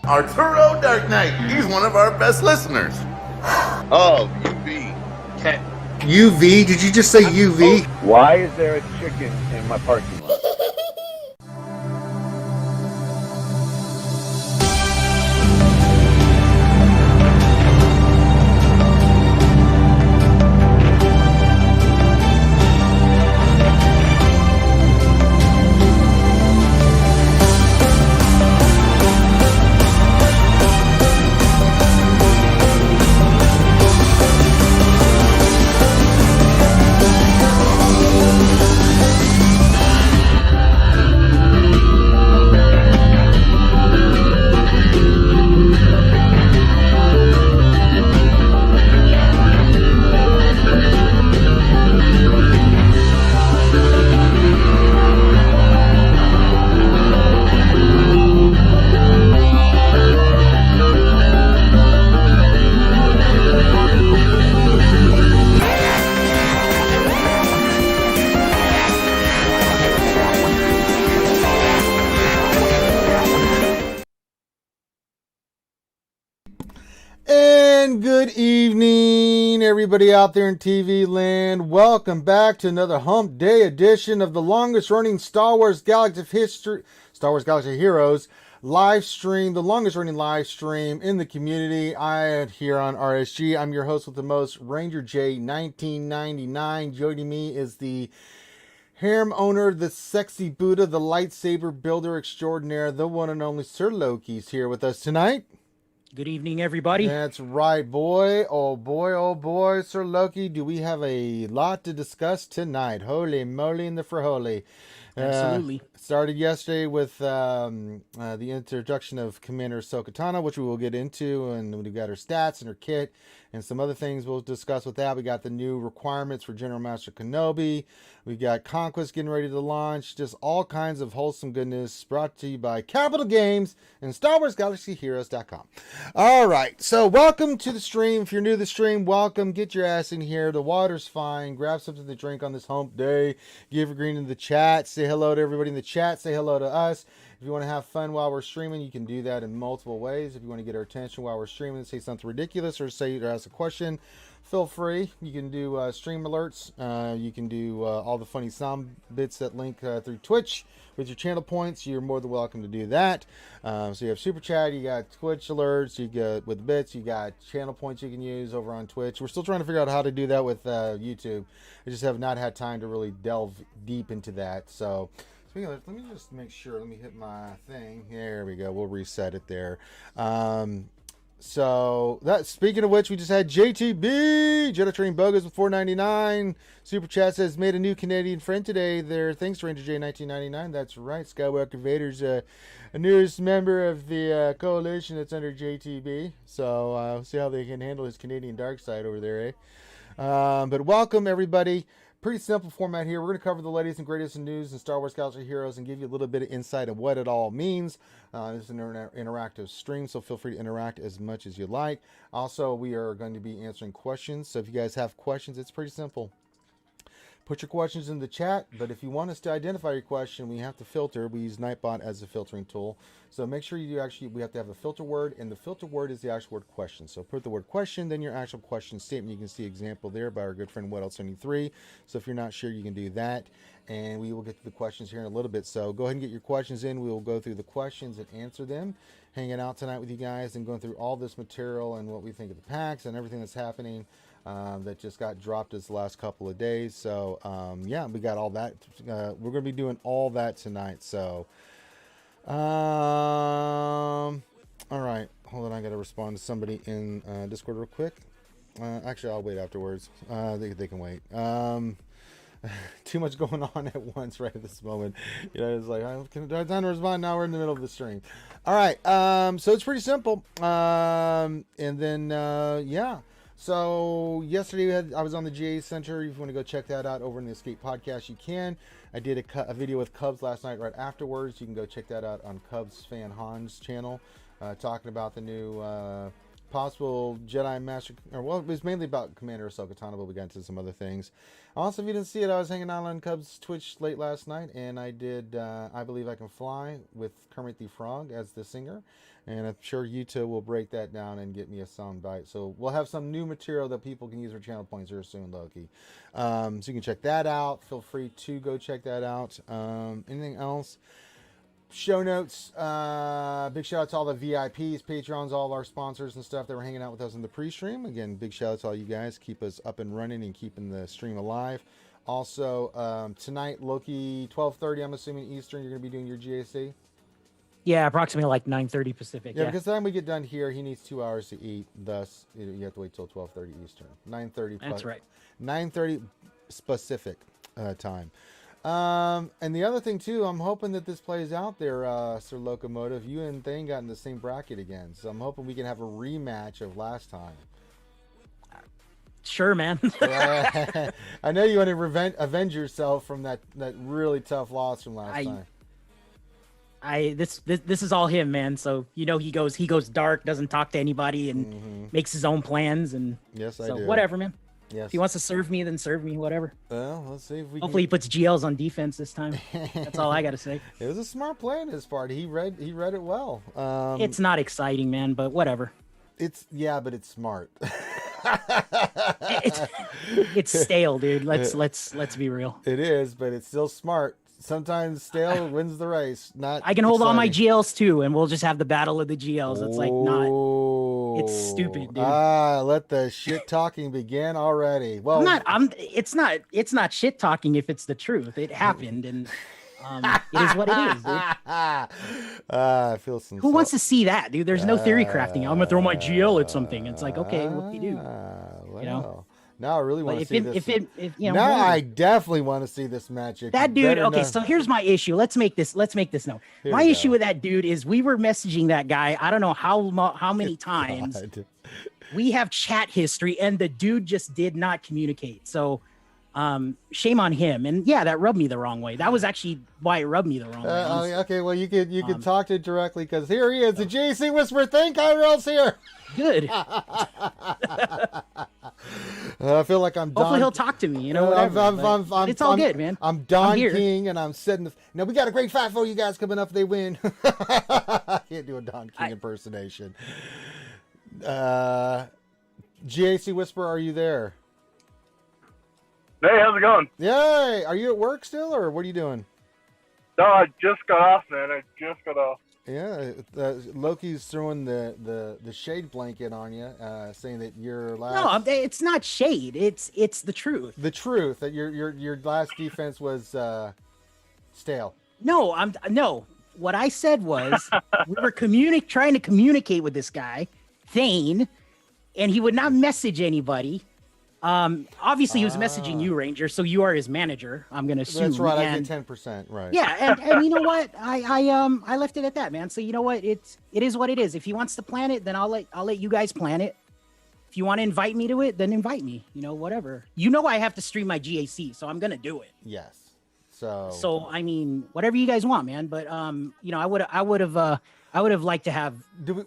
Arturo Dark Knight. He's one of our best listeners. Oh, UV. Okay. UV? Did you just say UV? Why is there a chicken in my parking lot? And good evening, everybody out there in TV land. Welcome back to another Hump Day edition of the longest running Star Wars Galaxy Heroes live stream, the longest running live stream in the community. I am here on RSG. I'm your host with the most, Ranger J 1999. Joining me is the harem owner, the sexy Buddha, the lightsaber builder extraordinaire, the one and only Sir Loki's here with us tonight. Good evening, everybody. That's right, boy. Oh, boy, oh, boy. Sir Loki, do we have a lot to discuss tonight? Holy moly in the frijoles. Absolutely. Started yesterday with the introduction of Commander Ahsoka Tano, which we will get into, and we've got her stats and her kit and some other things we'll discuss with that. We got the new requirements for General Master Kenobi. We got Conquest getting ready to launch. Just all kinds of wholesome goodness brought to you by Capital Games and StarWarsGalaxyHeroes.com. All right, so welcome to the stream. If you're new to the stream, welcome. Get your ass in here. The water's fine. Grab something to drink on this hump day. Give a green in the chat. Say hello to everybody in the chat. Say hello to us. If you want to have fun while we're streaming, you can do that in multiple ways. If you want to get our attention while we're streaming, say something ridiculous or say or ask a question, feel free. You can do stream alerts. You can do all the funny sound bits that link through Twitch with your channel points. You're more than welcome to do that. So you have Super Chat, you got Twitch alerts, you got with bits, you got channel points you can use over on Twitch. We're still trying to figure out how to do that with YouTube. I just have not had time to really delve deep into that. So speaking of, let me just make sure. Let me hit my thing. There we go. We'll reset it there. So that, speaking of which, we just had JTB Jedi Training Bogus with $4.99. Super Chat says made a new Canadian friend today. There, thanks Ranger J 1999. That's right. Skywalker Vader's a newest member of the coalition that's under JTB. So see how they can handle his Canadian dark side over there, eh? But welcome everybody. Pretty simple format here. We're going to cover the latest and greatest news in Star Wars Galaxy Heroes and give you a little bit of insight of what it all means. This is an interactive stream, so feel free to interact as much as you like. Also, we are going to be answering questions. So if you guys have questions, it's pretty simple. Put your questions in the chat, but if you want us to identify your question, we have to filter. We use Nightbot as a filtering tool. So make sure you we have to have a filter word, and the filter word is the actual word question. So put the word question, then your actual question statement. You can see example there by our good friend What73. So if you're not sure, you can do that. And we will get to the questions here in a little bit. So go ahead and get your questions in. We will go through the questions and answer them. Hanging out tonight with you guys and going through all this material and what we think of the packs and everything that's happening. That just got dropped this last couple of days. So yeah, we got all that. We're going to be doing all that tonight. So all right, hold on, I got to respond to somebody in Discord real quick. Actually, I'll wait afterwards. They can wait. Too much going on at once right at this moment. You know, it's like I can time to respond. Now we're in the middle of the stream. All right, so it's pretty simple. And then yeah. So yesterday I was on the GA Center. If you want to go check that out over in the Escape Podcast, you can. I did a video with Cubs last night right afterwards. You can go check that out on Cubs fan Han's channel, talking about the new possible Jedi Master, or well, it was mainly about Commander Ahsoka Tano, but we got into some other things. Also, if you didn't see it, I was hanging out on Cubs Twitch late last night, and I did I Believe I Can Fly with Kermit the Frog as the singer, and I'm sure Yuta will break that down and get me a sound bite. So we'll have some new material that people can use for channel points here soon, Loki. So you can check that out. Feel free to go check that out. Anything else? Show notes. Big shout out to all the VIPs, Patreons, all our sponsors and stuff that were hanging out with us in the pre-stream. Again, big shout out to all you guys. Keep us up and running and keeping the stream alive. Also, tonight, Loki, 12:30, I'm assuming Eastern, you're going to be doing your GAC? Yeah, approximately like 9:30 Pacific. Yeah, because the time we get done here, he needs 2 hours to eat. Thus, you have to wait till 12:30 Eastern. 9:30. That's right. 9:30 specific time. And the other thing too, I'm hoping that this plays out there, Sir Locomotive. You and Thane got in the same bracket again, so I'm hoping we can have a rematch of last time. Sure, man. I know you want to avenge yourself from that really tough loss from last time. This is all him, man. So he goes dark, doesn't talk to anybody, and makes his own plans. And yes, I so do. Whatever, man. Yes. If he wants to serve me, then serve me. Whatever. Well, let's see if we. Hopefully, he puts GLs on defense this time. That's all I gotta say. It was a smart play on his part. He read it well. It's not exciting, man, but whatever. But it's smart. It's stale, dude. Let's be real. It is, but it's still smart. Sometimes stale wins the race. Not. I can hold all my exciting. GLs too, and we'll just have the battle of the GLs. It's like not. It's stupid, dude. Let the shit talking begin already. Well, It's not shit talking if it's the truth. It happened, and it is what it is, dude. I feel some. Who wants to see that, dude? There's no theory crafting. I'm gonna throw my GL at something. It's like, okay, what do you do? Well, You know? Now I really want to see this. If you know, Now I definitely want to see this magic. that dude. Okay, so here's my issue. Let's make this known. My issue with that dude is we were messaging that guy. I don't know how many times. God. We have chat history, and the dude just did not communicate. So, shame on him. And yeah, that rubbed me the wrong way. That was actually why it rubbed me the wrong way. honestly. Okay, well you could talk to it directly because here he is, the JC Whisperer. Thank Kyrell's here. Good. I feel like I'm. Hopefully he'll talk to me. You know, whatever. It's all good, man. I'm Don here. King, and I'm setting the. Now we got a great fight for you guys coming up. If they win. I can't do a Don King impersonation. GAC Whisperer, are you there? Hey, how's it going? Yay! Are you at work still, or what are you doing? No, I just got off, man. I just got off. Yeah, Loki's throwing the shade blanket on you, saying that your last. No, it's not shade. It's the truth. The truth that your last defense was stale. No. What I said was we were trying to communicate with this guy, Thane, and he would not message anybody. Obviously he was messaging you, Ranger, so you are his manager, I'm gonna assume. That's right. I get 10%, right? Yeah, and you know what? I left it at that, man. So you know what? It is what it is. If he wants to plan it, then I'll let you guys plan it. If you want to invite me to it, then invite me. You know, whatever. You know I have to stream my GAC, so I'm gonna do it. Yes. So I mean, whatever you guys want, man. But you know, I would have liked to have. Do we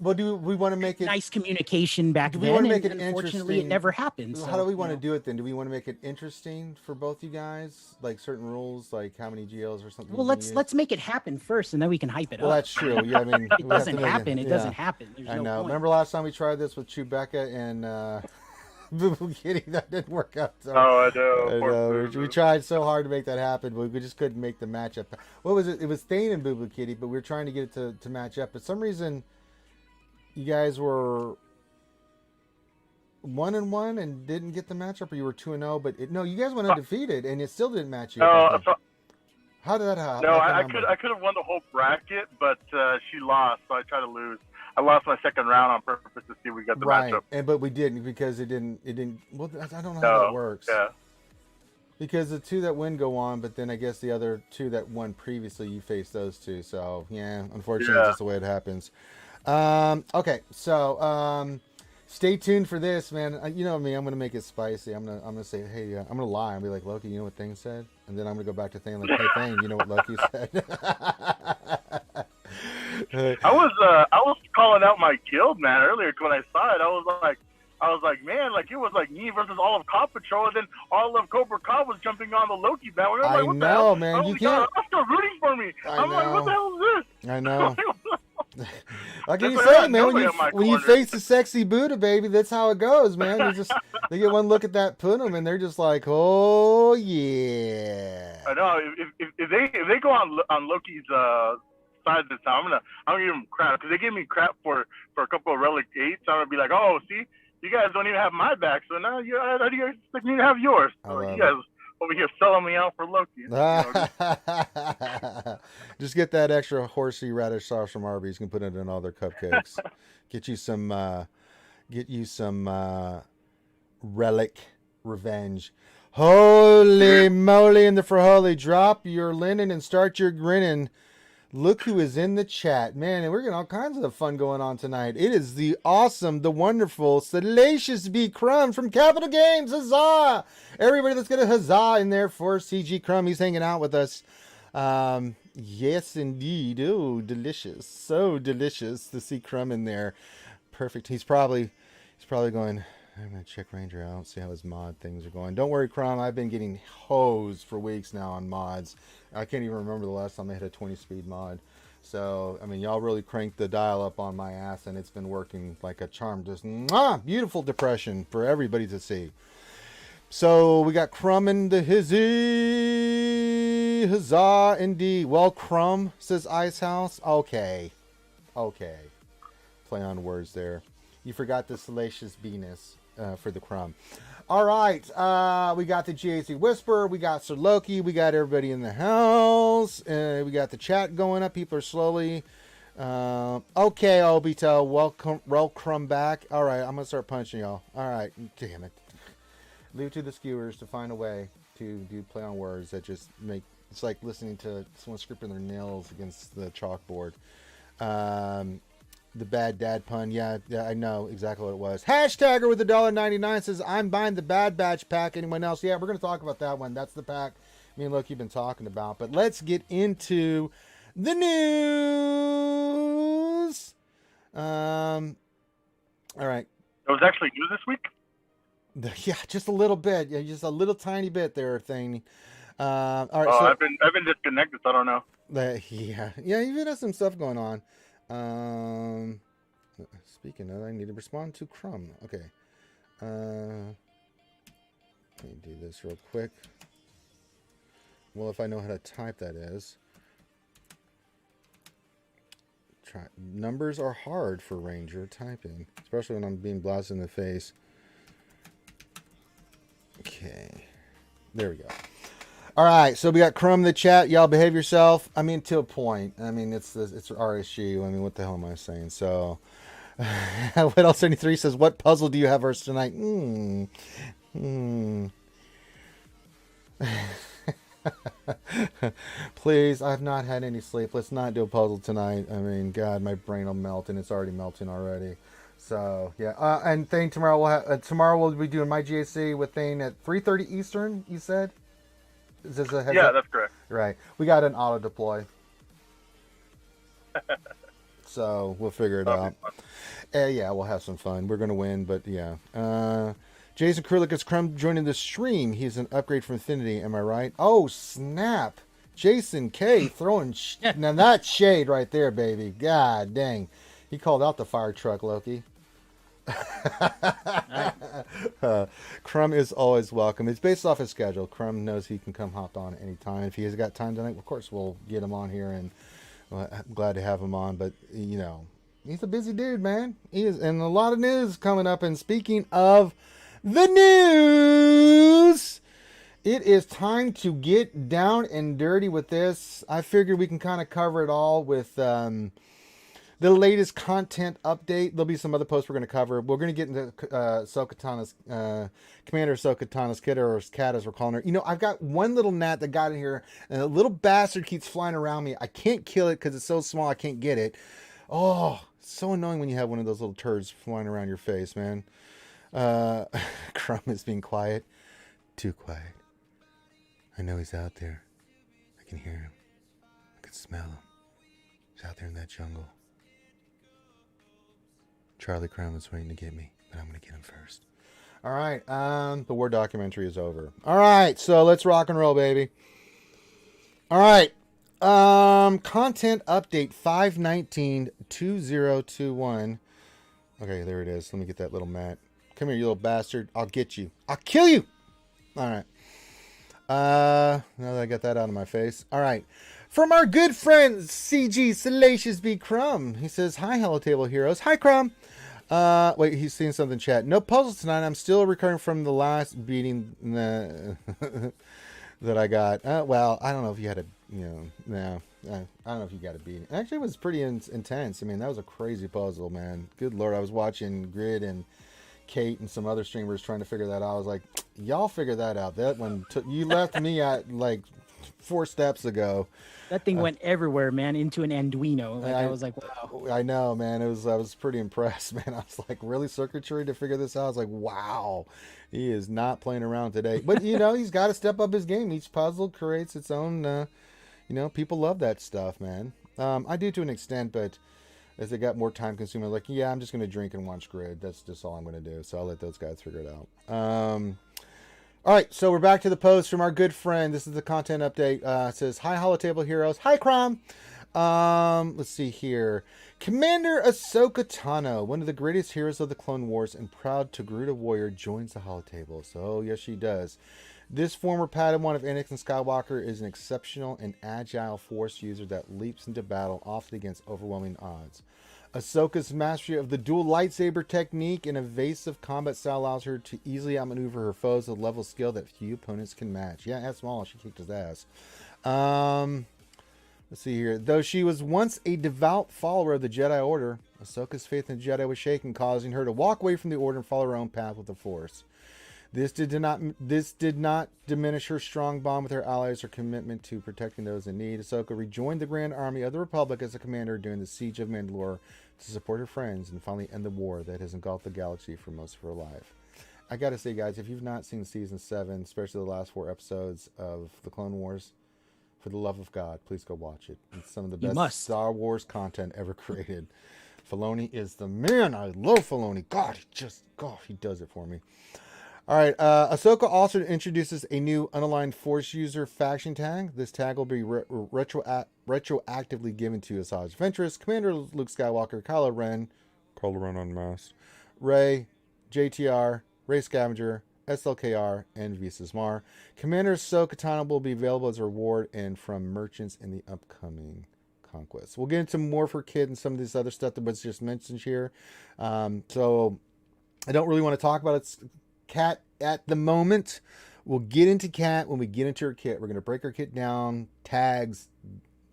want to make it nice communication back then? Do we want to make it unfortunately, interesting? it never happened. So, how do we want to do it then? Do we want to make it interesting for both you guys, like certain rules, like how many GLs or something? Well, let's make it happen first, and then we can hype it up. Well, that's true. Yeah, I mean, it doesn't happen. It doesn't happen. There's I no know. point. Remember last time we tried this with Chewbacca and Boo Boo Kitty? That didn't work out. So, Oh, I know. I Poor know. Boo We Boo. tried so hard to make that happen, but we just couldn't make the matchup. What was it? It was Thane and Boo Boo Kitty, but we were trying to get it to match up. For some reason, you guys were 1-1 and didn't get the matchup, or you were 2-0. But no, you guys went undefeated, and it still didn't match you. No, How did that happen? no, I could have won the whole bracket, but she lost, so I tried to lose. I lost my second round on purpose to see if we got the Right, matchup. but we didn't because it didn't. Well, I don't know how that works. Yeah. Because the two that win go on, but then I guess the other two that won previously, you face those two. So yeah, unfortunately, it's just the way it happens. Okay, so stay tuned for this, man. You know me, I'm gonna make it spicy. I'm gonna say, hey, I'm gonna lie and be like, Loki, you know what Thane said, and then I'm gonna go back to Thane like, hey, Thane, you know what Loki said. I was calling out my guild, man, earlier when I saw it. I was like, man, like it was like me versus all of Cop Patrol, and then all of Cobra Kai was jumping on the Loki bandwagon. I'm like, what the hell? Man. You God, can't. I'm still rooting for me. I'm like, what the hell is this? I know. Like That's you why I say, got man, nobody on my when you corner. face the sexy Buddha, baby, that's how it goes, man. They get one look at that Punum, and they're just like, oh yeah. I know. If they go on Loki's side this time, I'm gonna give them crap because they gave me crap for a couple of Relic 8s. So I'm gonna be like, oh, see, you guys don't even have my back, so now how do you guys expect me to have yours? So you guys over here selling me out for Loki. Just get that extra horsey radish sauce from Arby's. You can put it in all their cupcakes. Get you some Relic Revenge. Holy moly in the frijoles. Drop your linen and start your grinning. Look who is in the chat. Man, and we're getting all kinds of fun going on tonight. It is the awesome, the wonderful, salacious B. Crumb from Capital Games. Huzzah! Everybody, let's get a huzzah in there for CG Crumb. He's hanging out with us. Yes, indeed. Oh, delicious. So delicious to see Crumb in there. Perfect. He's probably going, I'm going to check Ranger out, see how his mod things are going. Don't worry, Crumb. I've been getting hosed for weeks now on mods. I can't even remember the last time I hit a 20-speed mod. So, I mean, y'all really cranked the dial up on my ass, and it's been working like a charm. Just beautiful depression for everybody to see. So, we got Crumb in the hizzy. Huzzah, indeed. Well, Crumb, says Icehouse. Okay. Play on words there. You forgot the salacious B-ness for the Crumb. All right, we got the GAC Whisper, we got Sir Loki, we got everybody in the house, we got the chat going up. People are slowly. Okay, Obito, welcome back. All right, I'm gonna start punching y'all. All right, damn it. Leave it to the skewers to find a way to do play on words that just make it's like listening to someone scripting their nails against the chalkboard. The bad dad pun. Yeah, I know exactly what it was. Hashtagger with $1.99 says, I'm buying the Bad Batch pack. Anyone else? Yeah, we're going to talk about that one. That's the pack me and Loki have been talking about. But let's get into the news. All right. It was actually news this week? Yeah, just a little bit. Yeah, just a little tiny bit there, thing. All right. Oh, so, I've been disconnected, so I don't know. Yeah, even has some stuff going on. Speaking of, I need to respond to Crumb. Okay. Let me do this real quick. Well, if I know how to type, that is. Numbers are hard for Ranger typing, especially when I'm being blasted in the face. Okay. There we go. All right, so we got Crumb in the chat. Y'all behave yourself. I mean, to a point. I mean, it's RSU. I mean, what the hell am I saying? So, what else? 73 says, what puzzle do you have for us tonight? Please, I've not had any sleep. Let's not do a puzzle tonight. I mean, God, my brain will melt, and it's already melting already. So, yeah. And Thane, tomorrow we'll be doing my GAC with Thane at 3:30 Eastern, you said? Is this a heads up? That's correct. Right. We got an auto deploy. So we'll figure it out. Yeah, we'll have some fun. We're going to win, but yeah. Jason Krulik is Crumb joining the stream. He's an upgrade from Infinity. Am I right? Oh, snap. Jason K throwing... now that's shade right there, baby. God dang. He called out the fire truck, Loki. Crumb is always welcome. It's based off his schedule. Crumb knows he can come hop on anytime. If he has got time tonight, of course we'll get him on here, and I'm glad to have him on. But you know, he's a busy dude, man. He is, and a lot of news coming up. And speaking of the news, it is time to get down and dirty with this. I figured we can kind of cover it all with the latest content update. There'll be some other posts we're going to cover. We're going to get into Ahsoka Tano's, Commander Ahsoka Tano's kid, or cat as we're calling her. You know, I've got one little gnat that got in here, and a little bastard keeps flying around me. I can't kill it because it's so small I can't get it. Oh, it's so annoying when you have one of those little turds flying around your face, man. Crumb is being quiet. Too quiet. I know he's out there. I can hear him. I can smell him. He's out there in that jungle. Charlie Crown is waiting to get me, but I'm going to get him first. All right. The war documentary is over. All right. So let's rock and roll, baby. All right. Content update 5/19/2021. Okay, there it is. Let me get that little mat. Come here, you little bastard. I'll get you. I'll kill you. All right. Now that I got that out of my face. All right. From our good friend CG Salacious B Crumb. He says, "Hi, Hello Table Heroes." Hi, Crumb. Wait, he's seeing something in chat. No puzzles tonight. I'm still recovering from the last beating that I got. Well, I don't know if you had a, no. I don't know if you got a beating. Actually, it was pretty intense. I mean, that was a crazy puzzle, man. Good Lord. I was watching Grid and Kate and some other streamers trying to figure that out. I was like, y'all figure that out. That one you left me at like 4 steps ago. That thing went everywhere, man, into an Arduino. I was like, wow. I know, man. I was pretty impressed, man. I was like, really, circuitry to figure this out? I was like, wow. He is not playing around today. But, he's got to step up his game. Each puzzle creates its own, people love that stuff, man. I do to an extent, but as they got more time consuming, like, yeah, I'm just going to drink and watch Grid. That's just all I'm going to do. So I'll let those guys figure it out. All right, so we're back to the post from our good friend. This is the content update. It says, "Hi, Holotable Heroes." Hi, Crom. Let's see here. Commander Ahsoka Tano, one of the greatest heroes of the Clone Wars and proud Togruta warrior, joins the Holotable. So, yes, she does. This former Padawan of Anakin Skywalker is an exceptional and agile Force user that leaps into battle often against overwhelming odds. Ahsoka's mastery of the dual lightsaber technique and evasive combat style allows her to easily outmaneuver her foes at a level of skill that few opponents can match. Yeah, as small, she kicked his ass. Let's see here. Though she was once a devout follower of the Jedi Order, Ahsoka's faith in the Jedi was shaken, causing her to walk away from the Order and follow her own path with the Force. This did not diminish her strong bond with her allies or commitment to protecting those in need. Ahsoka rejoined the Grand Army of the Republic as a commander during the Siege of Mandalore to support her friends and finally end the war that has engulfed the galaxy for most of her life. I gotta say, guys, if you've not seen Season 7, especially the last 4 episodes of the Clone Wars, for the love of God, please go watch it. It's some of the best Star Wars content ever created. Filoni is the man. I love Filoni. God, he does it for me. All right, Ahsoka also introduces a new unaligned Force user faction tag. This tag will be retroactively given to Asajj Ventress, Commander Luke Skywalker, Kylo Ren Unmasked, Rey, JTR, Rey Scavenger, SLKR, and Visas Mar. Commander Ahsoka Tano will be available as a reward and from merchants in the upcoming conquest. We'll get into more for Kid and some of this other stuff that was just mentioned here. So I don't really want to talk about it. Cat at the moment. We'll get into Cat when we get into her kit. We're going to break her kit down, tags,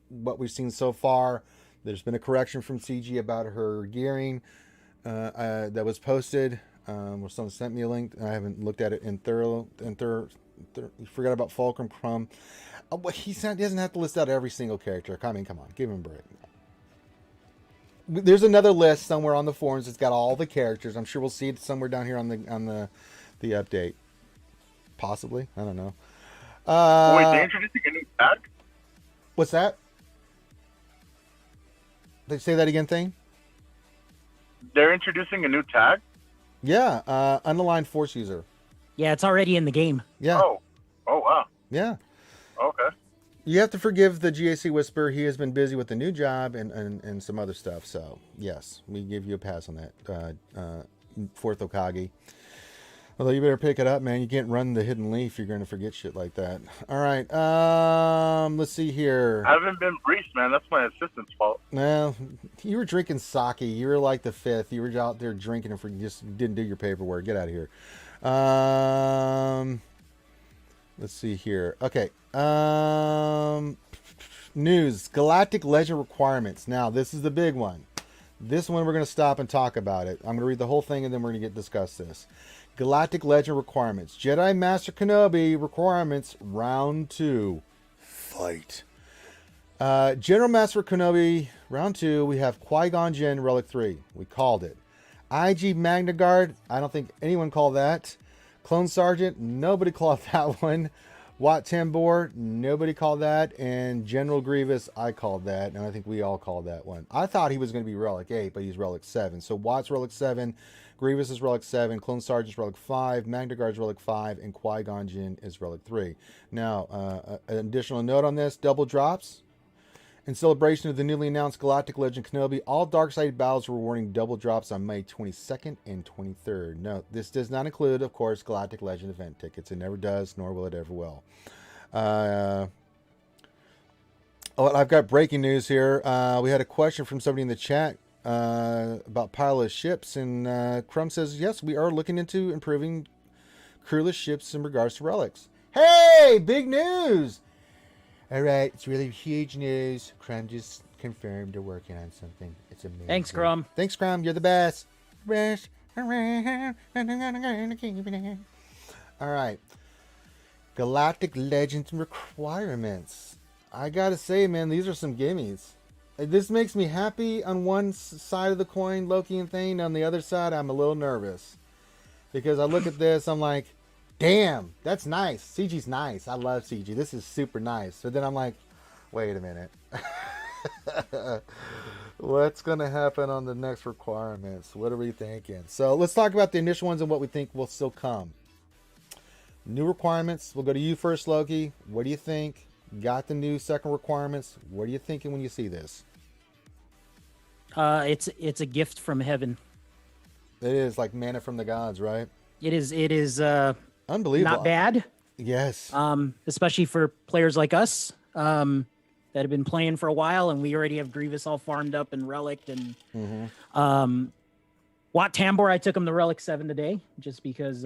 what we've seen so far. There's been a correction from CG about her gearing that was posted. Where someone sent me a link. I haven't looked at it in thorough. Forgot about Fulcrum Crumb. He doesn't have to list out every single character. Come on, give him a break. There's another list somewhere on the forums. It's got all the characters. I'm sure we'll see it somewhere down here on the update. Possibly. I don't know. Wait, they're introducing a new tag? What's that? They say that again, Thane? They're introducing a new tag? Yeah, unaligned Force user. Yeah, it's already in the game. Yeah. Oh wow. Yeah. Okay. You have to forgive the GAC Whisper. He has been busy with the new job and some other stuff. So, yes, we give you a pass on that, Fourth Okage. Although you better pick it up, man. You can't run the Hidden Leaf. You're going to forget shit like that. All right. Let's see here. I haven't been briefed, man. That's my assistant's fault. Well, you were drinking sake. You were like the 5th. You were out there drinking and just didn't do your paperwork. Get out of here. Let's see here. Okay. News. Galactic Legend requirements. Now, this is the big one. This one we're going to stop and talk about it. I'm going to read the whole thing and then we're going to discuss this. Galactic Legend requirements. Jedi Master Kenobi requirements. Round 2. Fight. General Master Kenobi. Round 2. We have Qui-Gon Jinn Relic 3. We called it. IG Magna Guard. I don't think anyone called that. Clone Sergeant. Nobody called that one. Wat Tambor, nobody called that, and General Grievous, I called that, and I think we all called that one. I thought he was going to be Relic 8, but he's Relic 7. So Wat's Relic 7, Grievous is Relic 7, Clone Sergeant's Relic 5, Magna Guard's Relic 5, and Qui-Gon Jinn is Relic 3. Now, an additional note on this, double drops. In celebration of the newly announced Galactic Legend Kenobi, all Darkseid battles were rewarding double drops on May 22nd and 23rd. Note, this does not include, of course, Galactic Legend event tickets. It never does, nor will it ever will. I've got breaking news here. We had a question from somebody in the chat about pilot ships, and Crumb says, yes, we are looking into improving crewless ships in regards to relics. Hey, big news! All right, it's really huge news. Crumb just confirmed they're working on something. It's amazing. Thanks, Crumb. Thanks, Crumb. You're the best. All right. Galactic Legends requirements. I gotta say, man, these are some gimmies. This makes me happy on one side of the coin, Loki and Thane. On the other side, I'm a little nervous. Because I look at this, I'm like, damn, that's nice. CG's nice. I love CG. This is super nice. So then I'm like, wait a minute. What's going to happen on the next requirements? What are we thinking? So let's talk about the initial ones and what we think will still come. New requirements. We'll go to you first, Loki. What do you think? Got the new second requirements. What are you thinking when you see this? It's a gift from heaven. It is like manna from the gods, right? It is Unbelievable. not bad. Yes. Especially for players like us that have been playing for a while, and we already have Grievous all farmed up and relicked. And Wat Tambor, I took him the Relic 7 today just because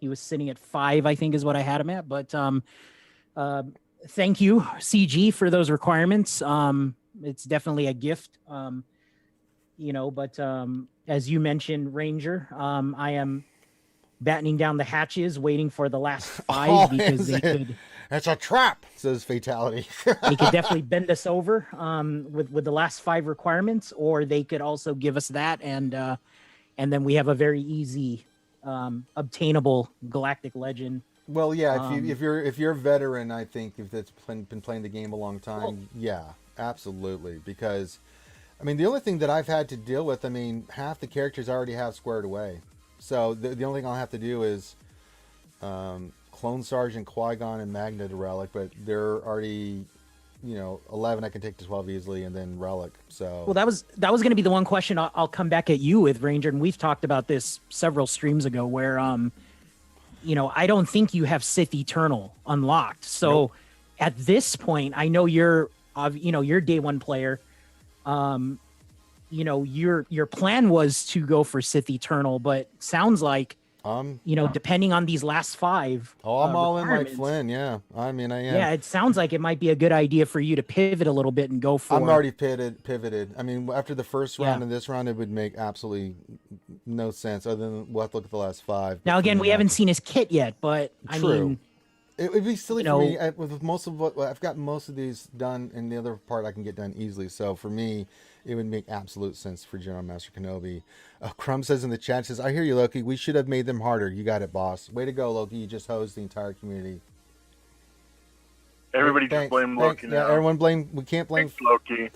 he was sitting at 5, I think is what I had him at. But thank you, CG, for those requirements. It's definitely a gift. But as you mentioned, Ranger, I am battening down the hatches, waiting for the last 5 because they could. It's a trap, says Fatality. They could definitely bend us over with the last 5 requirements, or they could also give us that, and then we have a very easy, obtainable Galactic Legend. Well, yeah, if you're a veteran, I think if that's been playing the game a long time, yeah, absolutely. Because, I mean, the only thing that I've had to deal with, I mean, half the characters I already have squared away. So the only thing I'll have to do is Clone Sergeant, Qui-Gon, and Magna to Relic, but they're already, 11 I can take to 12 easily, and then Relic. So well, that was going to be the one question I'll come back at you with, Ranger, and we've talked about this several streams ago, where I don't think you have Sith Eternal unlocked. So nope. At this point, I know you're day one player. Your plan was to go for Sith Eternal, but sounds like, depending on these last 5. Oh, I'm all in like Flynn. Yeah. I mean, I am. Yeah. It sounds like it might be a good idea for you to pivot a little bit and go for. I'm already pivoted. I mean, after the first round and this round, it would make absolutely no sense other than we'll have to look at the last 5. Now, again, we haven't seen his kit yet, but I mean, it would be silly for me with most of what I've got most of these done, and the other part I can get done easily. So for me, it would make absolute sense for General Master Kenobi. Crumb says in the chat, says, I hear you, Loki. We should have made them harder. You got it, boss. Way to go, Loki. You just hosed the entire community. Everybody just blame Loki now. Yeah, everyone blame. We can't blame Loki.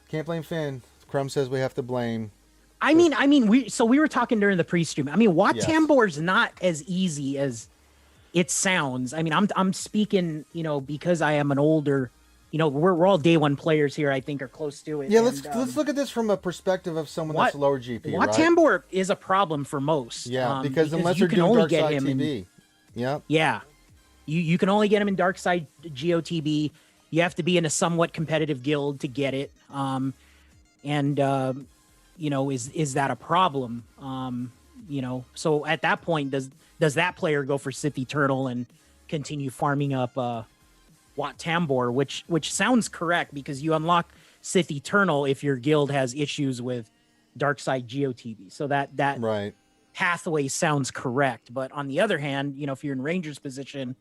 Can't blame Finn. Crumb says we have to blame. I mean, we were talking during the pre-stream. I mean, Wat Tambor's not as easy as it sounds. I mean, I'm speaking, because I am an older. We're all day one players here. I think are close to it. Yeah, let's look at this from a perspective of someone that's lower GP. Wat Tambor is a problem for most. Yeah, because unless you're doing Dark Side TV. Yeah. You can only get him in Dark Side GOTB. You have to be in a somewhat competitive guild to get it. Is that a problem? So at that point, does that player go for Sith Eternal and continue farming up Wat Tambor, which sounds correct because you unlock Sith Eternal if your guild has issues with Darkside GOTV. So that right pathway sounds correct. But on the other hand, if you're in Ranger's position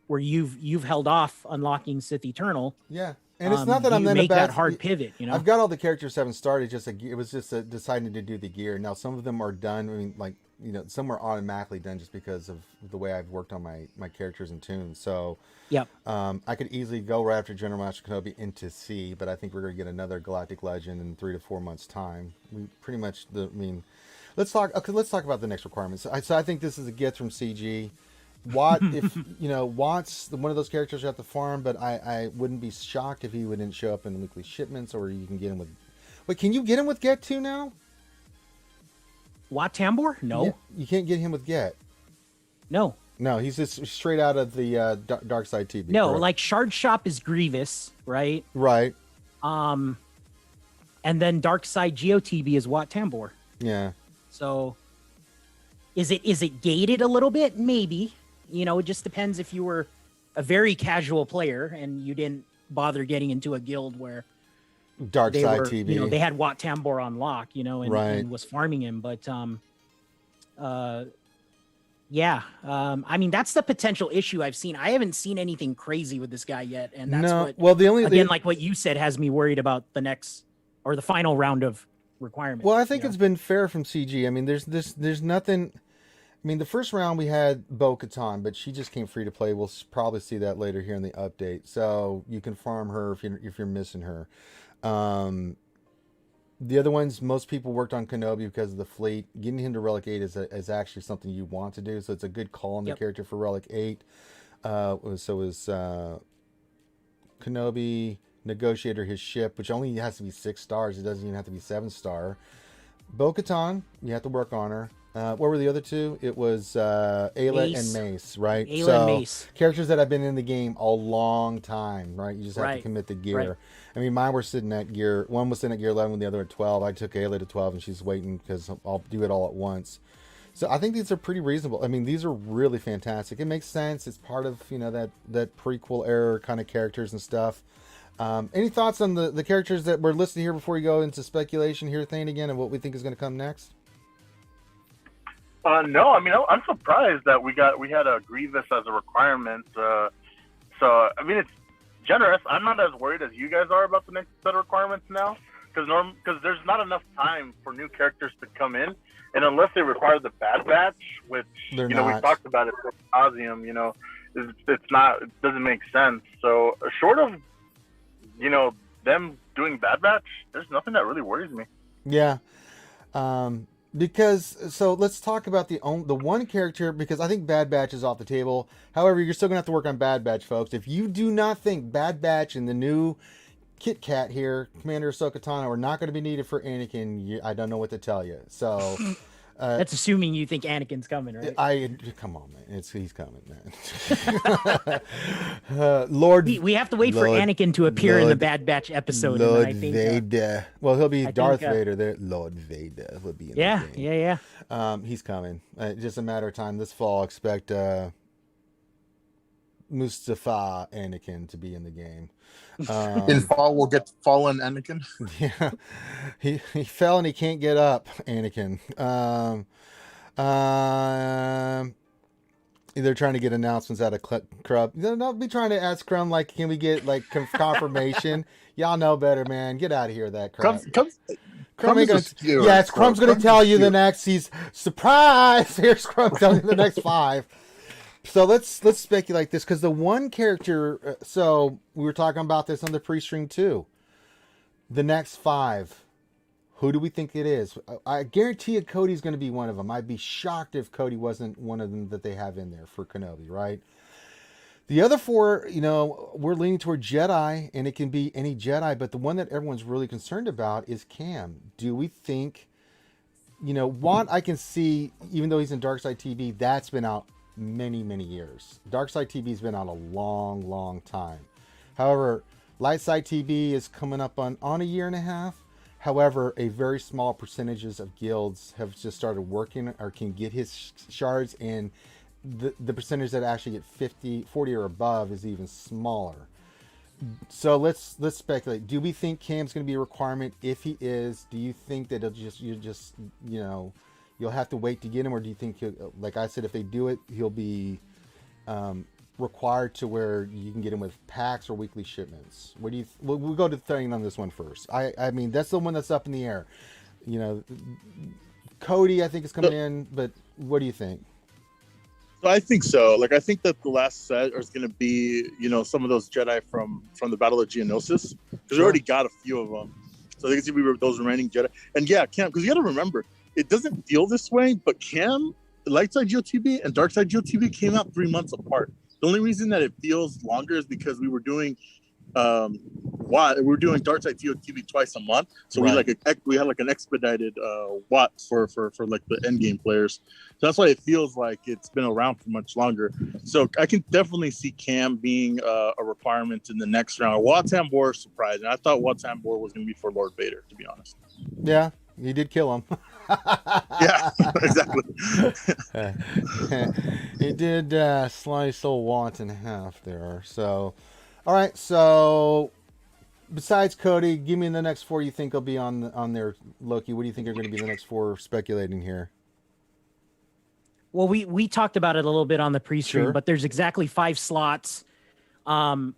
where you've held off unlocking Sith Eternal, and it's not that I'm then make that hard pivot. I've got all the characters haven't started. It was just deciding to do the gear. Now some of them are done. I mean, like somewhere automatically done just because of the way I've worked on my characters and tunes. So Yep. I could easily go right after General Master Kenobi into C, but I think we're going to get another Galactic Legend in 3 to 4 months time. We pretty much let's talk about the next requirements. So I think this is a gift from CG. Watt, if Watt's one of those characters you have to farm, but I wouldn't be shocked if he wouldn't show up in weekly shipments, or you can get him with. Wait, can you get him with Get 2 now? Wat Tambor? No. Yeah, you can't get him with Get. No. No, he's just straight out of the Dark Side TV. No, correct? like Shard Shop is Grievous, right? Right. And then Dark Side GOTB is Wat Tambor. Yeah. So is it gated a little bit? Maybe. It just depends if you were a very casual player and you didn't bother getting into a guild where Dark Side TV. They had Wat Tambor on lock, and, Right. and was farming him. But yeah. I mean, that's the potential issue I've seen. I haven't seen anything crazy with this guy yet, and that's like what you said has me worried about the next or the final round of requirements. Well, I think it's been fair from CG. I mean, there's nothing. I mean, the first round we had Bo-Katan, but she just came free to play. We'll probably see that later here in the update. So you can farm her if you're missing her. The other ones, most people worked on Kenobi because of the fleet. Getting him to Relic 8 is actually something you want to do. So it's a good call on the character for Relic 8. Kenobi, Negotiator, his ship, which only has to be 6 stars. It doesn't even have to be 7-star. Bo-Katan, you have to work on her. What were the other two? It was Ayla and Mace, right? Ayla and Mace. Characters that have been in the game a long time, right? You just have to commit the gear. Right. I mean, mine were sitting at gear. One was sitting at gear 11, and the other at 12. I took Ayla to 12, and she's waiting because I'll do it all at once. So I think these are pretty reasonable. I mean, these are really fantastic. It makes sense. It's part of that prequel era kind of characters and stuff. Any thoughts on the characters that were listed here before you go into speculation here, Thane, again, and what we think is going to come next? No, I mean, I'm surprised that we had a Grievous as a requirement. So, I mean, it's generous. I'm not as worried as you guys are about the next set of requirements now, because there's not enough time for new characters to come in, and unless they require the Bad Batch, which we talked about it for Nauseam, it doesn't make sense. So, short of them doing Bad Batch, there's nothing that really worries me. Yeah. So let's talk about the one character, because I think Bad Batch is off the table. However, you're still going to have to work on Bad Batch, folks. If you do not think Bad Batch and the new Kit Kat here, Commander Ahsoka Tano, are not going to be needed for Anakin, I don't know what to tell you. So that's assuming you think Anakin's coming, right? Come on, man. He's coming, man. Lord, we have to wait for Anakin to appear in the Bad Batch episode. Lord and I think, Vader. Well, he'll be Darth Vader. There, Lord Vader will be in the game. Yeah. He's coming. Just a matter of time. This fall, expect Mustafa Anakin to be in the game. In fall, we'll get fallen Anakin. Yeah, he fell and he can't get up, Anakin. They're trying to get announcements out of Crumb. Don't be trying to ask Crumb, like, can we get like confirmation? Y'all know better, man. Get out of here with that crap. Crumb's gonna tell you the next. He's surprised. Here's Crumb telling you the next 5. So let's speculate this, because the one character. So we were talking about this on the pre-stream too. The next 5. Who do we think it is? I guarantee you Cody's going to be one of them. I'd be shocked if Cody wasn't one of them that they have in there for Kenobi, right? The other 4, we're leaning toward Jedi, and it can be any Jedi, but the one that everyone's really concerned about is Cam. Do we think, Watt, I can see, even though he's in Darkside TV, that's been out many, many years. Darkside TV's been out a long, long time. However, Lightside TV is coming up on a year and a half. However, a very small percentages of guilds have just started working or can get his shards, and the percentage that actually get 40 or above is even smaller. So let's speculate. Do we think Cam's going to be a requirement? If he is, do you think that you'll have to wait to get him, or do you think like I said, if they do it, he'll be required to where you can get him with packs or weekly shipments? What do you? We'll go to Thane on this one first. I mean, that's the one that's up in the air. Cody, I think, is coming in, but what do you think? So I think so. Like, I think that the last set is going to be, some of those Jedi from the Battle of Geonosis, because we already got a few of them. So I think it's going to be those remaining Jedi. And yeah, Cam, because you got to remember, it doesn't feel this way, but Cam, Light Side GOTB and Dark Side GOTB came out 3 months apart. The only reason that it feels longer is because we were doing Dark Side GOTB twice a month, so we had like an expedited Watt for like the end game players. So that's why it feels like it's been around for much longer. So I can definitely see Cam being a requirement in the next round. Wat Tambor surprised, and I thought Wat Tambor was going to be for Lord Vader, to be honest. Yeah, you did kill him. Yeah, exactly. He did slice old Watt in half there. So, all right. So, besides Cody, give me the next 4 you think will be on there, Loki. What do you think are going to be the next 4 speculating here? Well, we talked about it a little bit on the pre-stream, Sure. but there's exactly 5 slots. I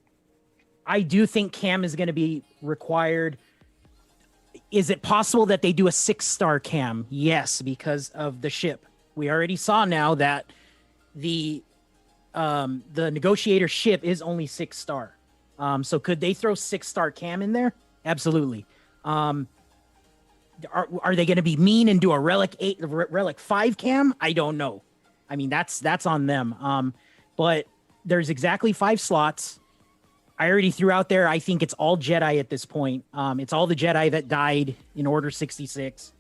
do think Cam is going to be required. Is it possible that they do a 6-star Cam? Yes, because of the ship. We already saw now that the negotiator ship is only 6-star. So could they throw 6-star Cam in there? Absolutely. Are they going to be mean and do a relic 5 Cam? I don't know. I mean, that's on them. But there's exactly 5 slots. I already threw out there, I think it's all Jedi at this point. It's all the Jedi that died in Order 66.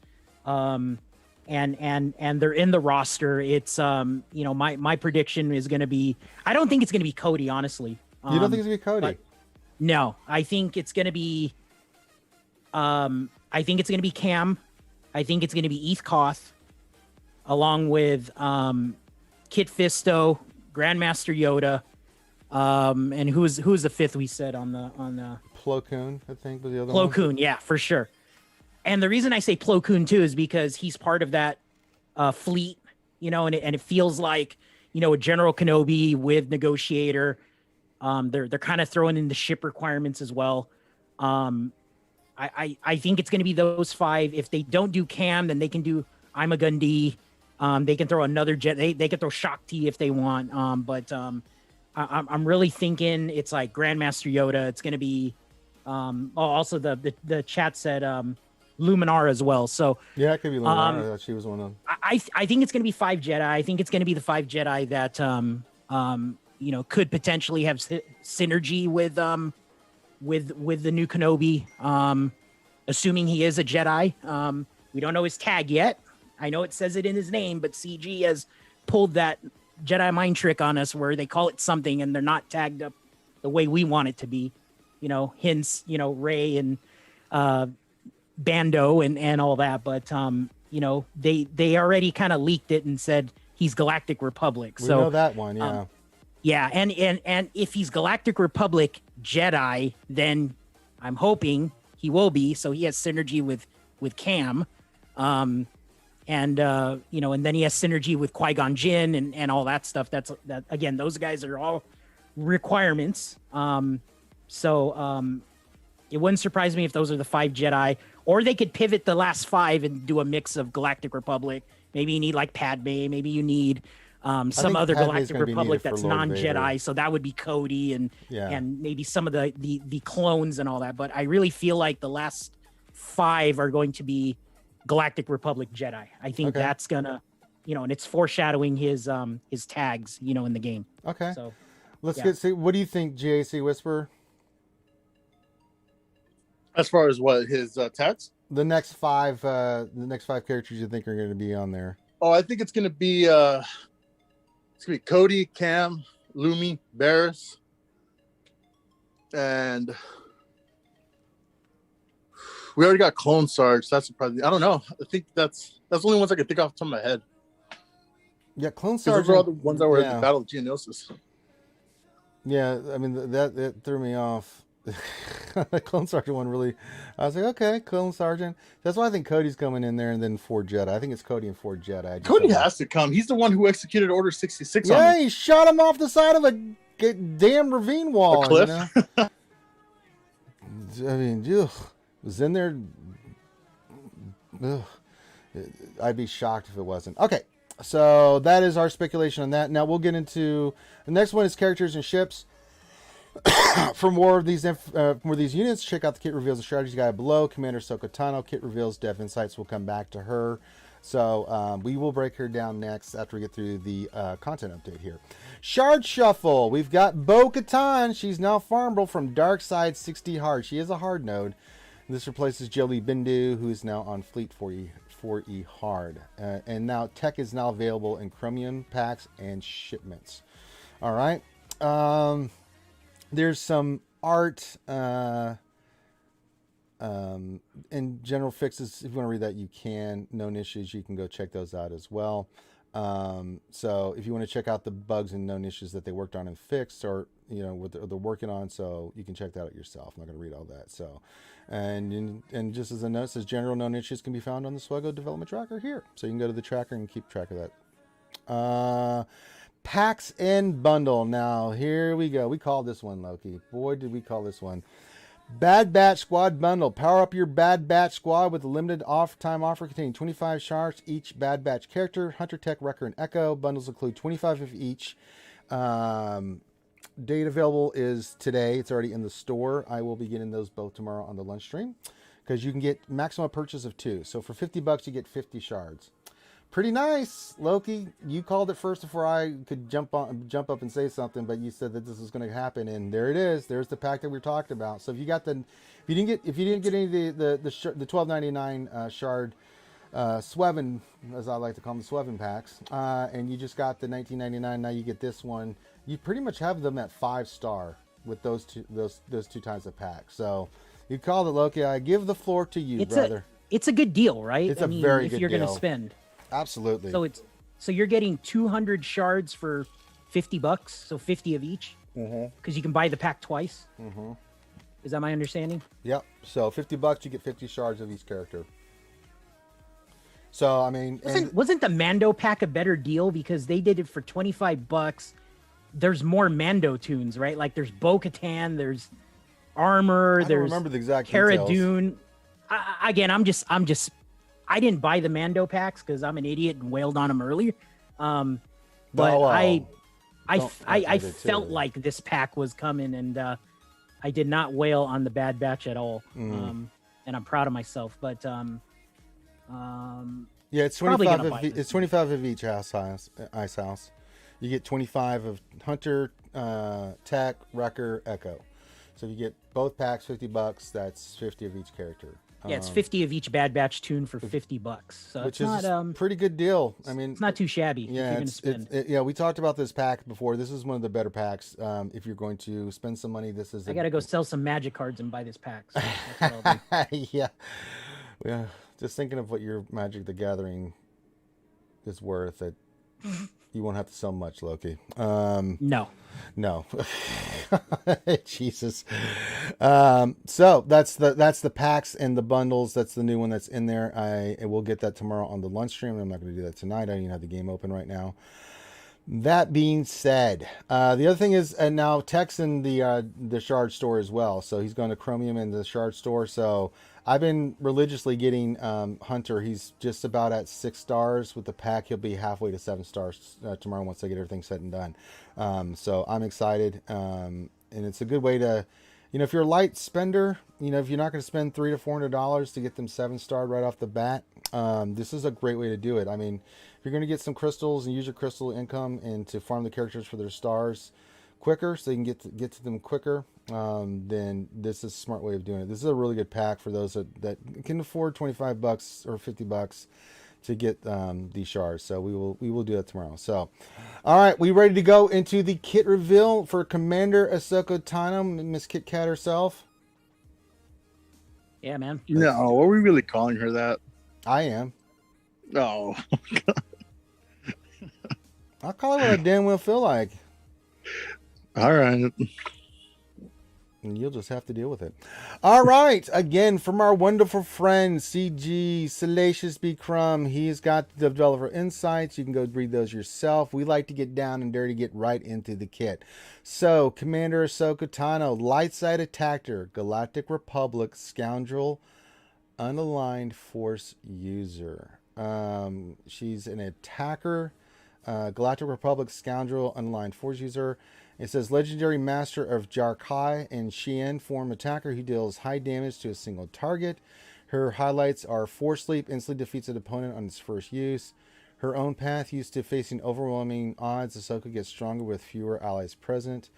And they're in the roster. It's my prediction is going to be, I don't think it's going to be Cody, honestly. You don't think it's going to be Cody? No, I think it's going to be Cam. I think it's going to be Eth Koth, along with Kit Fisto, Grandmaster Yoda, and who was the 5th we said on the Plo Koon, I think, was the other Plo one. Koon, yeah, for sure. And the reason I say Plo Koon too is because he's part of that fleet, and it feels like, a General Kenobi with Negotiator. They're kind of throwing in the ship requirements as well. I think it's going to be those 5. If they don't do Cam, then they can do I'm a Gundy. They can throw another jet. They can throw Shakti if they want. But I'm really thinking it's like Grandmaster Yoda. It's going to be also the chat said Luminara as well. So yeah, it could be Luminara. I thought she was one of them. I think it's going to be 5 Jedi. I think it's going to be the 5 Jedi that could potentially have synergy with the new Kenobi, assuming he is a Jedi. We don't know his tag yet. I know it says it in his name, but CG has pulled that Jedi mind trick on us where they call it something and they're not tagged up the way we want it to be. Hence, Rey and Bando and all that. But, they already kind of leaked it and said he's Galactic Republic. We so know that one, yeah. Yeah, and if he's Galactic Republic Jedi, then I'm hoping he will be. So he has synergy with Cam, and then he has synergy with Qui-Gon Jinn and all that stuff. That again, those guys are all requirements. So it wouldn't surprise me if those are the 5 Jedi, or they could pivot the last 5 and do a mix of Galactic Republic. Maybe you need like Padme. Maybe you need some other Padme's Galactic gonna be Republic needed for that's Lord non-Jedi, Vader. so that would be Cody and Yeah. maybe some of the clones and all that. But I really feel like the last 5 are going to be Galactic Republic Jedi. I think Okay. that's gonna, and it's foreshadowing his tags, in the game. Okay. So Let's yeah. see. What do you think, GAC Whisper? As far as what his tags? The next 5 characters you think are going to be on there? Oh, I think it's gonna be Cody, Cam, Lumi, Barris, and we already got Clone Sarge. That's probably, I don't know. I think that's the only ones I can think off the top of my head. Yeah, Clone Those are all the Sergeant. ones that were in yeah. the Battle of Geonosis. Yeah, I mean that threw me off. The Clone Sergeant one really. I was like, okay, Clone Sergeant. That's why I think Cody's coming in there, and then 4 Jedi. I think it's Cody and 4 Jedi. I just Cody don't know. has to come. He's the one who executed Order 66 on Yeah, me. he shot him off the side of a damn ravine wall. A cliff. I mean, ugh, was in there. Ugh. I'd be shocked if it wasn't. Okay, so that is our speculation on that. Now we'll get into the next one is characters and ships. For more of these units, check out the kit reveals and strategies guide below. Commander Ahsoka Tano, kit reveals, dev insights. Will come back to her. So we will break her down next after we get through the content update here. Shard Shuffle. We've got Bo-Katan. She's now farmable from Dark Side 60 hard. She is a hard node. This replaces Jolie Bindu, who is now on Fleet 4E hard. And now tech is now available in Chromium packs and shipments. All right. There's some art and general fixes. If you want to read that, you can. Known issues, you can go check those out as well. So if you want to check out the bugs and known issues that they worked on and fixed, or what they're working on, so you can check that out yourself. I'm not going to read all that. So, and just as a note, it says general known issues can be found on the SWGOH development tracker here. So you can go to the tracker and keep track of that. Packs and bundle. Now here we go. We called this one, Loki. Boy, did we call this one. Bad Batch Squad Bundle. Power up your Bad Batch Squad with a limited time offer containing 25 shards each Bad Batch character, Hunter Tech, Wrecker, and Echo. Bundles include 25 of each. Date available is today. It's already in the store. I will be getting those both tomorrow on the lunch stream because you can get maximum purchase of 2. So for $50, you get 50 shards. Pretty nice, Loki. You called it first before I could jump up and say something, but you said that this was going to happen, and there it is. There's the pack that we talked about. So if you didn't get any of the $12.99 shard Swevin, as I like to call them, the Swevin packs, and you just got the $19.99. Now you get this one. You pretty much have them at 5-star with those two times a pack. So you called it, Loki. I give the floor to you, brother. It's a good deal, right? It's a very good deal. If you're going to spend. Absolutely. So you're getting 200 shards for $50, so 50 of each, because you can buy the pack twice. Is that my understanding? Yep. So $50, you get 50 shards of each character. So I mean, wasn't the Mando pack a better deal because they did it for $25? There's more Mando tunes, right? Like there's Bo-Katan, there's armor, I don't remember the exact Cara details. Dune. Again, I'm just. I didn't buy the Mando packs because I'm an idiot and wailed on them earlier. But I felt like this pack was coming, and I did not wail on the Bad Batch at all. And I'm proud of myself. But yeah, it's 25. It's 25 of each ice house. You get 25 of Hunter, Tech, Wrecker, Echo. So if you get both packs, $50. That's 50 of each character. Yeah, it's 50 of each Bad Batch tune for $50. So which it's is not a pretty good deal. I mean, it's not too shabby. Yeah, if you're gonna spend. yeah, we talked about this pack before. This is one of the better packs. If you're going to spend some money, this is. I gotta go sell some Magic cards and buy this pack. So that's what I'll do. Yeah. Just thinking of what your Magic the Gathering is worth. That you won't have to sell much, Loki. No. Jesus. So that's the packs and the bundles. That's the new one that's in there. I will get that tomorrow on the lunch stream. I'm not going to do that tonight. I don't even have the game open right now. That being said, the other thing is, and now Tech's in the Shard store as well. So he's going to Chromium in the Shard store. So I've been religiously getting Hunter. He's just about at 6 stars with the pack. He'll be halfway to 7 stars tomorrow once I get everything said and done. So I'm excited, and it's a good way to, if you're a light spender, if you're not going to spend $300 to $400 to get them 7-star right off the bat, this is a great way to do it. I mean, if you're going to get some crystals and use your crystal income and to farm the characters for their stars quicker, so you can get to them quicker, then this is a smart way of doing it. This is a really good pack for those that can afford $25 or $50 to get these shards. So we will do that tomorrow. So, all right, we ready to go into the kit reveal for Commander Ahsoka Tano, Miss Kit Kat herself? Yeah, man. No, are we really calling her that? I am. No. I'll call it what I damn well feel like. All right. And you'll just have to deal with it. All right. Again, from our wonderful friend, CG Salacious B. Crumb. He's got the developer insights. You can go read those yourself. We like to get down and dirty, get right into the kit. So, Commander Ahsoka Tano, Light Side Attacker, Galactic Republic, Scoundrel, Unaligned Force User. She's an attacker, Galactic Republic scoundrel, unaligned force user. It says legendary master of Jarkai and Xian form attacker who deals high damage to a single target. Her highlights are Force Sleep, instantly defeats an opponent on its first use. Her own path used to facing overwhelming odds. Ahsoka gets stronger with fewer allies present.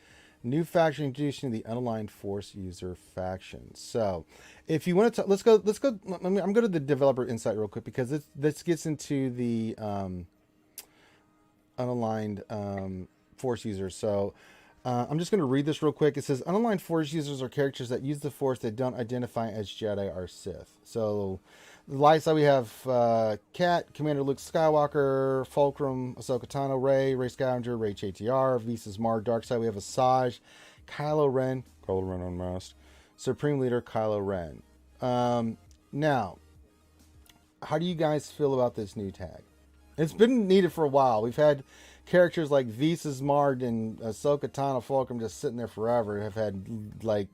New faction introducing the unaligned force user faction. So, if you want to, let's go. I'm going to the developer insight real quick because this gets into the unaligned force users. So, I'm just going to read this real quick. It says unaligned force users are characters that use the force that don't identify as Jedi or Sith. So, the light side we have Kat, Commander Luke Skywalker, Fulcrum, Ahsoka Tano, Rey Scavenger, Rey JTR, Visas Mar, Dark Side we have Asajj, Kylo Ren unmasked, Supreme Leader Kylo Ren. Now, how do you guys feel about this new tag? It's been needed for a while. We've had characters like Visas Mar and Ahsoka Tano, Fulcrum just sitting there forever, have had like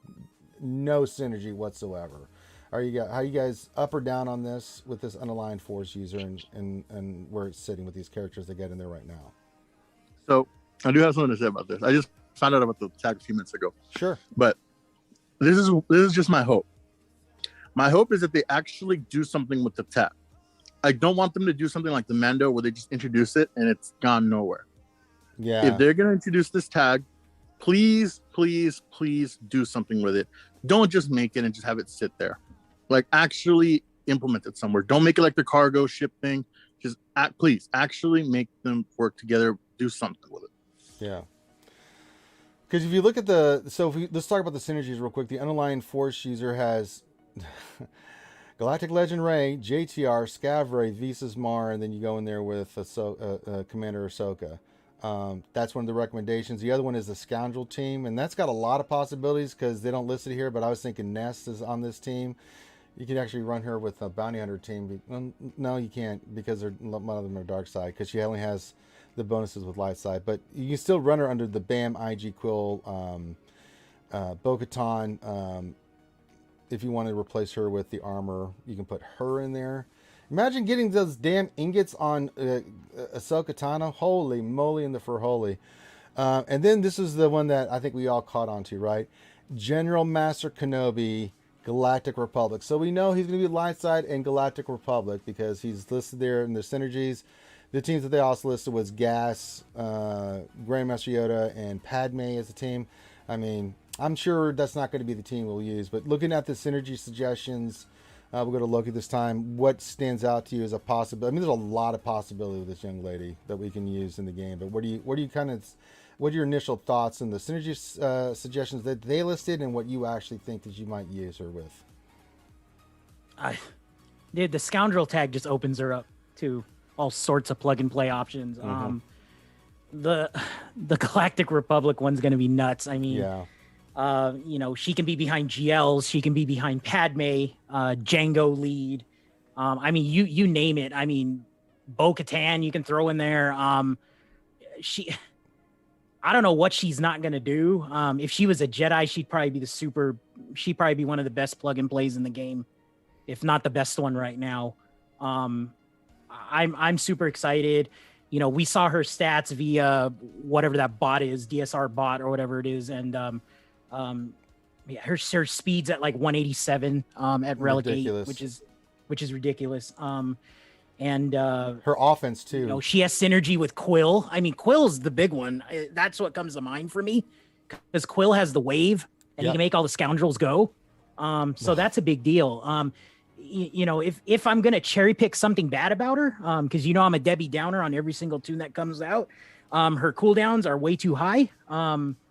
no synergy whatsoever. How you guys up or down on this with this unaligned force user and where it's sitting with these characters that get in there right now? So I do have something to say about this. I just found out about the tag a few minutes ago. Sure. But this is just my hope. My hope is that they actually do something with the tag. I don't want them to do something like the Mando where they just introduce it and it's gone nowhere. Yeah. If they're gonna introduce this tag, please do something with it. Don't just make it and just have it sit there. Like actually implement it somewhere. Don't make it like the cargo ship thing. Just please actually make them work together. Do something with it. Yeah. Because if you look at let's talk about the synergies real quick. The unaligned force user has Galactic Legend Rey, JTR, Scav Rey, Visas Mar, and then you go in there with Commander Ahsoka. That's one of the recommendations. The other one is the Scoundrel team, and that's got a lot of possibilities because they don't list it here, but I was thinking Nest is on this team. You can actually run her with a Bounty Hunter team. No, you can't because a lot of them are Dark Side because she only has the bonuses with Light Side. But you can still run her under the BAM, IG Quill, Bo-Katan. If you want to replace her with the armor, you can put her in there. Imagine getting those damn ingots on Ahsoka Tano. Holy moly in the for holy. And then this is the one that I think we all caught on to, right? General Master Kenobi, Galactic Republic. So we know he's going to be Light Side and Galactic Republic because he's listed there in the synergies. The teams that they also listed was Gas, Grandmaster Yoda, and Padme as a team. I mean, I'm sure that's not going to be the team we'll use, but looking at the synergy suggestions, we'll go to Loki this time. What stands out to you as a possibility? I mean, there's a lot of possibility with this young lady that we can use in the game, but what are your initial thoughts on the synergy suggestions that they listed and what you actually think that you might use her with? Dude, the Scoundrel tag just opens her up to all sorts of plug and play options. Mm-hmm. The Galactic Republic one's going to be nuts. I mean, yeah. She can be behind GLs, she can be behind Padme, Django lead. I mean, you name it. I mean, Bo-Katan you can throw in there. I don't know what she's not gonna do. If she was a Jedi, she'd probably be one of the best plug and plays in the game, if not the best one right now. I'm super excited. We saw her stats via whatever that bot is, DSR bot or whatever it is, and her speed's at like 187 at Relic 8, which is ridiculous. And her offense too. She has synergy with Quill. I mean, Quill's the big one. That's what comes to mind for me, because Quill has the wave and he can make all the scoundrels go. So that's a big deal. If I'm gonna cherry pick something bad about her, because I'm a Debbie Downer on every single tune that comes out. Her cooldowns are way too high.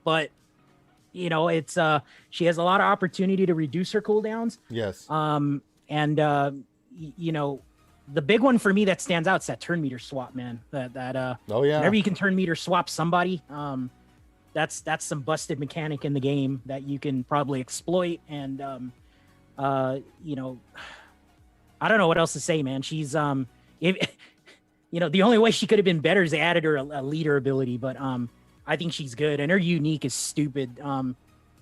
But it's she has a lot of opportunity to reduce her cooldowns. Yes. The big one for me that stands out is that turn meter swap, man. Whenever you can turn meter swap somebody, that's some busted mechanic in the game that you can probably exploit. And I don't know what else to say, man. She's the only way she could have been better is they added her a leader ability, but I think she's good, and her unique is stupid.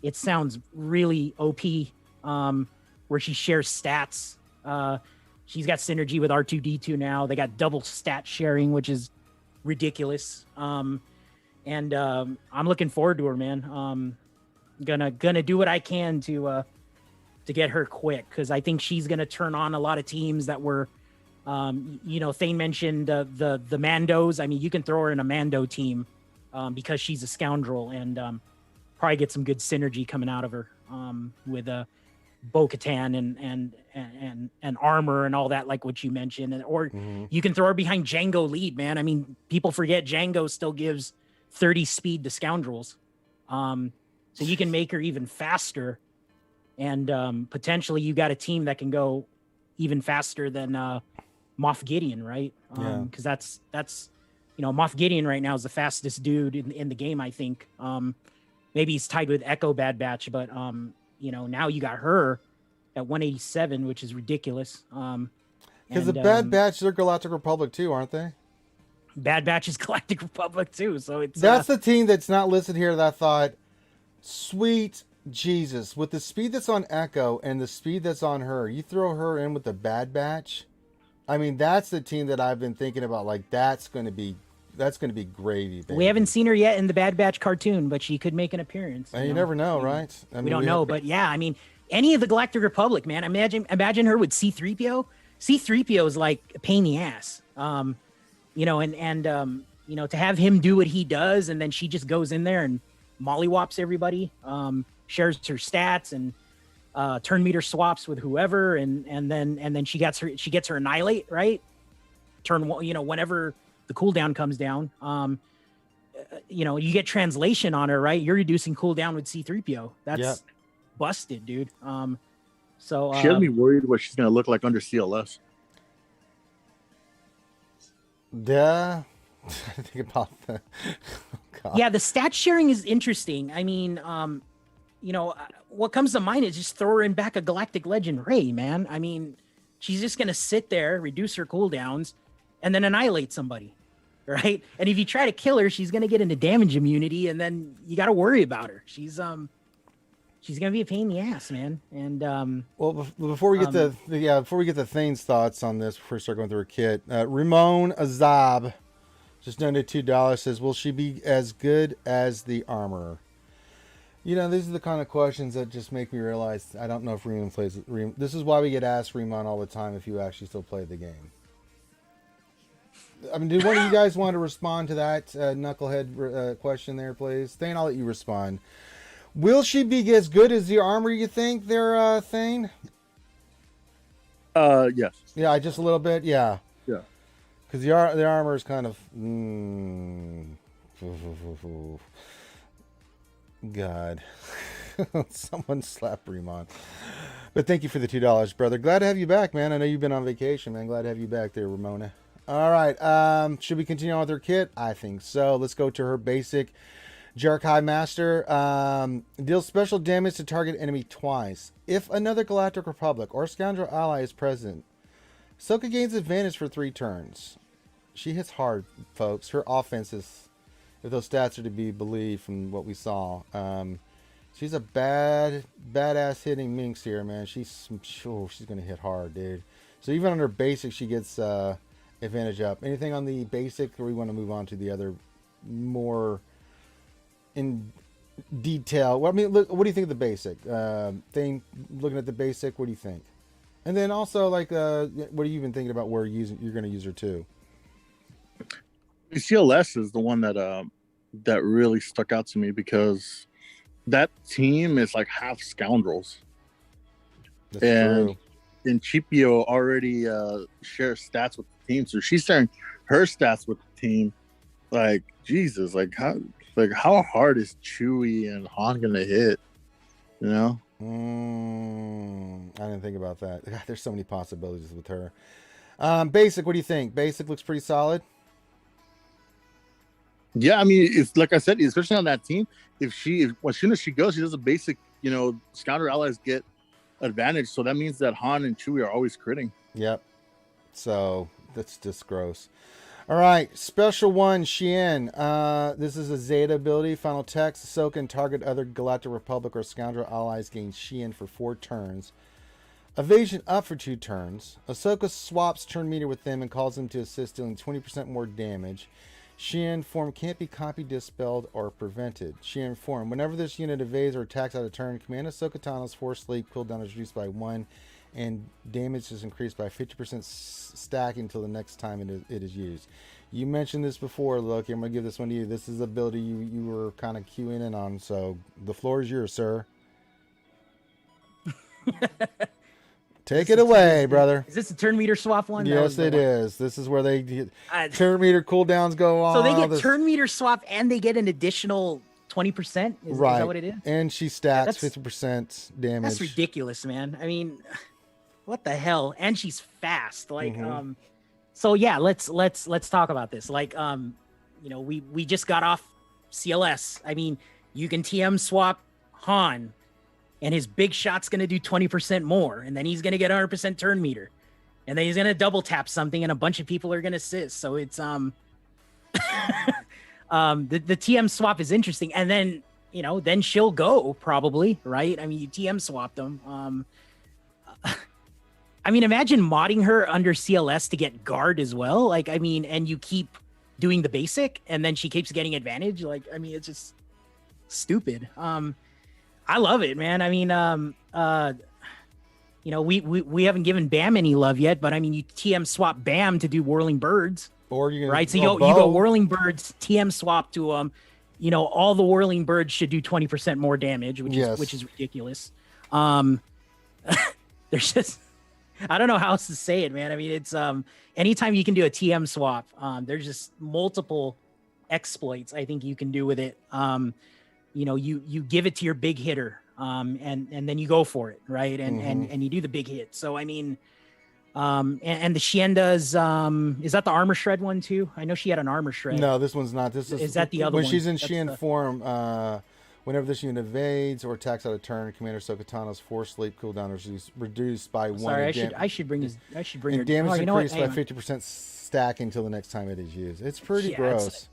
It sounds really OP, where she shares stats She's got synergy with R2D2 now. They got double stat sharing, which is ridiculous. I'm looking forward to her, man. Gonna do what I can to get her quick, because I think she's gonna turn on a lot of teams that were, Thane mentioned the Mandos. I mean, you can throw her in a Mando team because she's a scoundrel, and probably get some good synergy coming out of her with Bo-Katan and armor and all that, like what you mentioned. Or you can throw her behind Django lead, man. I mean, people forget Django still gives 30 speed to scoundrels. So you can make her even faster, and potentially you got a team that can go even faster than Moff Gideon, right? Because that's Moff Gideon right now is the fastest dude in the game, I think. Maybe he's tied with Echo Bad Batch, but now you got her at 187, which is ridiculous. Because the Bad Batch, they're Galactic Republic too, aren't they? Bad Batch is Galactic Republic too, so that's the team that's not listed here that I thought, sweet Jesus, with the speed that's on Echo and the speed that's on her, you throw her in with the Bad Batch. I mean, that's the team that I've been thinking about. Like, that's going to be gravy, baby. We haven't seen her yet in the Bad Batch cartoon, but she could make an appearance. And you never know, right? I mean, we don't know, but yeah, I mean, any of the Galactic Republic, man. Imagine her with C-3PO. C-3PO is like a pain in the ass. To have him do what he does, and then she just goes in there and mollywops everybody, shares her stats and turn meter swaps with whoever, and then she gets her annihilate, right? Whenever the cooldown comes down, you get translation on her, right? You're reducing cooldown with C-3PO. That's busted, dude. So she has me worried what she's gonna look like under CLS. Yeah. I think about that. Yeah, the stat sharing is interesting. I mean, what comes to mind is just throw her in back of Galactic Legend Rey, man. I mean, she's just gonna sit there, reduce her cooldowns, and then annihilate somebody, right? And if you try to kill her, she's gonna get into damage immunity, and then you got to worry about her. She's gonna be a pain in the ass, man. And well, before we get the Thane's thoughts on this, before we start going through her kit, Ramon Azab just donated $2. Says, "Will she be as good as the armorer?" These are the kind of questions that just make me realize I don't know if Reman plays. This is why we get asked Reman all the time if you actually still play the game. I mean, do one of you guys want to respond to that knucklehead question there, please? Thane, I'll let you respond. Will she be as good as the armor, you think, there, Thane? Yes. Yeah, just a little bit, yeah. Yeah. Because the armor is kind of... God. Someone slap Remon. But thank you for the $2, brother. Glad to have you back, man. I know you've been on vacation, man. Glad to have you back there, Ramona. All right. Should we continue on with her kit? I think so. Let's go to her basic Jarkai Master. Deals special damage to target enemy twice. If another Galactic Republic or Scoundrel ally is present, Ahsoka gains advantage for 3 turns. She hits hard, folks. Her offense is, if those stats are to be believed from what we saw, she's a badass hitting minx here, man. She's gonna hit hard, dude. So even on her basic, she gets advantage up. Anything on the basic, or we want to move on to the other more in detail? Well, I mean, look, what do you think of the basic thing? Looking at the basic, what do you think? And then also, like, what are you even thinking about where you're going to use her too? CLS is the one that really stuck out to me because that team is like half scoundrels. That's true. And Chipio already shares stats with the team, so she's sharing her stats with the team. Like, Jesus, how hard is Chewie and Han gonna hit? I didn't think about that. God, there's so many possibilities with her. Basic, what do you think? Basic looks pretty solid. Yeah, I mean, it's like I said, especially on that team. As soon as she goes, she does a basic. Scoundrel allies get advantage, so that means that Han and Chewie are always critting. Yep. So that's just gross. All right, special one, Xian. This is a Zeta ability. Final text: Ahsoka and target other Galactic Republic or Scoundrel allies gain Xian for 4 turns. Evasion up for 2 turns. Ahsoka swaps turn meter with them and calls them to assist, dealing 20% more damage. Xian form can't be copied, dispelled, or prevented. Xian form. Whenever this unit evades or attacks out of turn, command Ahsoka Tano's Force Sleep cooldown is reduced by 1, and damage is increased by 50% stacking until the next time it is used. You mentioned this before, Loki. I'm going to give this one to you. This is the ability you were kind of queuing in on, so the floor is yours, sir. Take it away, brother. Is this a turn meter swap one? Yes, it is. This is where they turn meter cooldowns go on. So they get turn meter swap and they get an additional 20%? Is that what it is? And she stacks 50% damage. That's ridiculous, man. I mean, what the hell? And she's fast. Like, so yeah, let's talk about this. Like, we just got off CLS. I mean, you can TM swap Han, and his big shot's going to do 20% more, and then he's going to get 100% turn meter, and then he's going to double tap something, and a bunch of people are going to assist. So it's the TM swap is interesting, and then then she'll go probably, right? I mean, you TM swapped them. I mean, imagine modding her under CLS to get guard as well. Like, I mean, and you keep doing the basic, and then she keeps getting advantage. Like, I mean, it's just stupid. I love it, man. I mean, we haven't given Bam any love yet, but I mean, you TM swap Bam to do Whirling Birds, or you right? So you go Whirling Birds, TM swap to all the Whirling Birds should do 20% more damage, which is ridiculous. There's just, I don't know how else to say it, man. I mean, it's anytime you can do a TM swap, there's just multiple exploits I think you can do with it. You give it to your big hitter, and then you go for it, right? And you do the big hit. So I mean, and the Xian does, is that the armor shred one too? I know she had an armor shred. No, this one's not. This is that the other one? When she's in Xian form, whenever this unit evades or attacks out of turn, Commander Ahsoka Tano's Force Sleep cooldown is reduced by 1. Sorry, I should bring her. Damage increased by 50% stack until the next time it is used. It's pretty gross.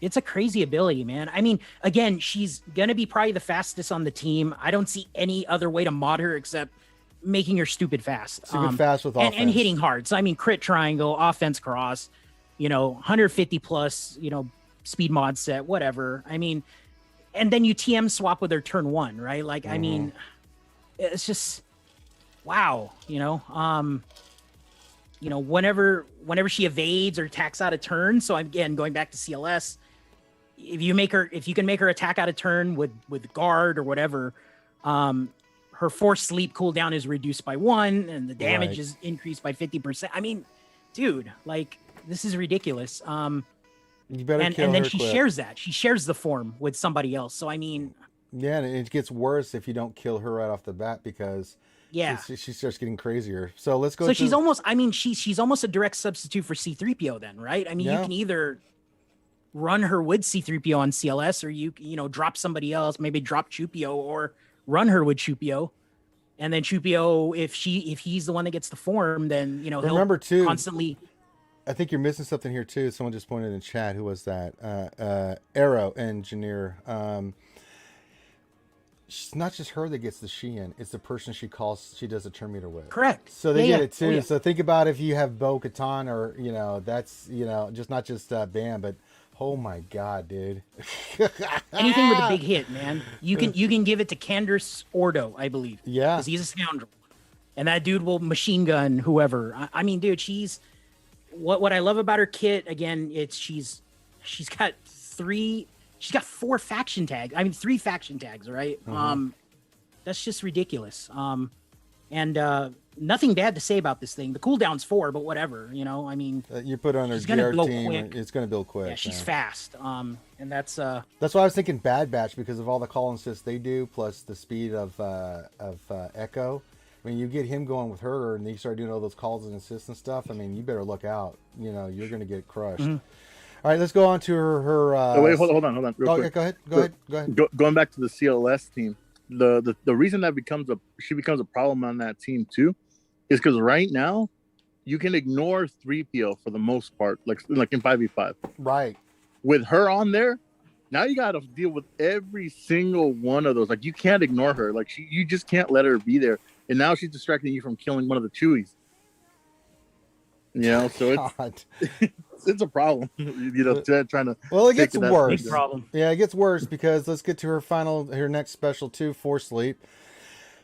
It's a crazy ability, man. I mean, again, she's going to be probably the fastest on the team. I don't see any other way to mod her except making her stupid fast. Stupid fast with offense. And hitting hard. So, I mean, crit triangle, offense cross, 150 plus, speed mod set, whatever. I mean, and then you TM swap with her turn 1, right? Like, I mean, it's just, wow, whenever she evades or attacks out of turn. So again, going back to CLS, if you can make her attack out of turn with guard or whatever, her Force Sleep cooldown is reduced by 1 and the damage is increased by 50%. I mean, dude, like, this is ridiculous. You better kill her and then quick. shares that. She shares the form with somebody else. So I mean, yeah, and it gets worse if you don't kill her right off the bat because she starts getting crazier. So let's go. So she's almost a direct substitute for C-3PO then, right? I mean, you can either run her with C-3PO on CLS, or you drop somebody else, maybe drop Chupio, or run her with Chupio, and then Chupio, if he's the one that gets the form, then remember too, constantly. I think you're missing something here too. Someone just pointed in chat. Who was that? Arrow Engineer. It's not just her that gets the Xian. It's the person she does a turn meter with. Correct. So they get it too. Oh, yeah. So think about if you have Bo-Katan or, that's, just not just Bam, but oh my God, dude. Anything with a big hit, man. You can give it to Candace Ordo, I believe. Yeah. Because he's a scoundrel. And that dude will machine gun whoever. I mean, dude, she's what I love about her kit, again, it's she's got 4 faction tags. I mean, 3 faction tags, right? That's just ridiculous. And nothing bad to say about this thing. The cooldown's 4, but whatever, I mean, you put on her GR team, it's going to build quick. Yeah, she's fast. And that's why I was thinking Bad Batch, because of all the call assists they do, plus the speed of Echo. I mean, you get him going with her, and you start doing all those calls and assists and stuff. I mean, you better look out. You're going to get crushed. All right, let's go on to her. Wait, hold on. Real quick. Go ahead. Going back to the CLS team, the reason that she becomes a problem on that team too, is because right now you can ignore 3PO for the most part, like in 5v5. Right. With her on there, now you got to deal with every single one of those. Like, you can't ignore her. Like, you just can't let her be there. and now she's distracting you from killing one of the Chewies. You know, so God. it's a problem. You know, trying to. Well, it gets take that- worse. Big problem. Yeah, it gets worse because let's get to her next special too, Force Sleep.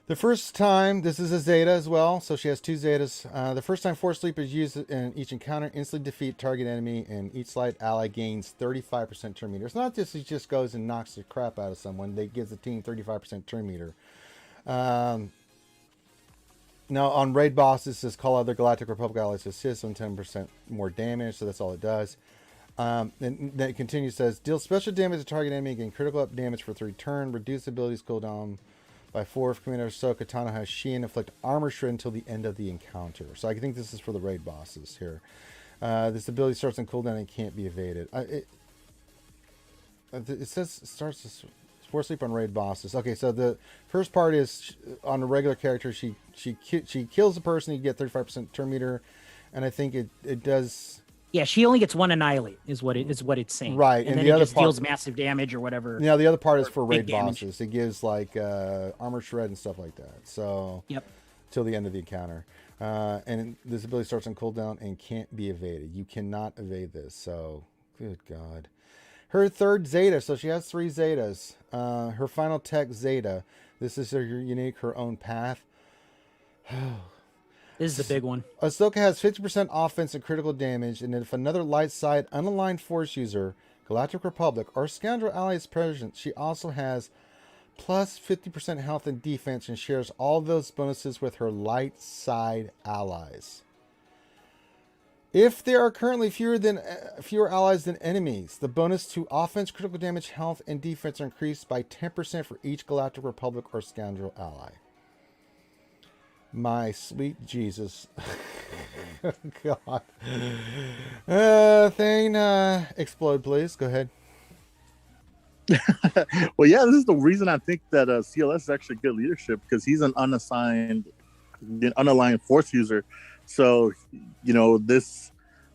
The first time, this is a Zeta as well, so she has 2 Zetas. The first time Force Sleep is used in each encounter, instantly defeat target enemy, and each slight ally gains 35% turn meter. It's not just he just goes and knocks the crap out of someone. They gives the team 35% turn meter. Now, on raid bosses, says call other Galactic Republic allies to assist on 10% more damage, so that's all it does. And then it continues, says, deal special damage to target enemy, gain critical up damage for 3 turns, reduce abilities cooldown by 4 if Commander Ahsoka Tano has Shein, inflict armor shred until the end of the encounter. So I think this is for the raid bosses here. This ability starts on cooldown and can't be evaded. It says it starts to Force Sleep on raid bosses. Okay, so the first part is on a regular character. She kills a person. You get 35% turn meter, and I think it does. Yeah, she only gets 1 annihilate, is what it's saying. Right, and then the it other just part deals massive damage or whatever. Yeah, the other part is for big raid damage. bosses. It gives like armor shred and stuff like that. So Yep. till the end of the encounter, and this ability starts on cooldown and can't be evaded. You cannot evade this. So good God. Her third Zeta, so she has 3 Zetas. Her final tech Zeta. This is her unique, her own path. This is the big one. Ahsoka has 50% offense and critical damage, and if another light side unaligned Force user, Galactic Republic, or Scoundrel ally is present, she also has plus 50% health and defense and shares all those bonuses with her light side allies. If there are currently fewer allies than enemies, the bonus to offense, critical damage, health, and defense are increased by 10% for each Galactic Republic or Scoundrel ally. My sweet Jesus. God. Thane, explode, please. Go ahead. Well, yeah, this is the reason I think that CLS is actually good leadership, because he's an unaligned Force user. So, you know, this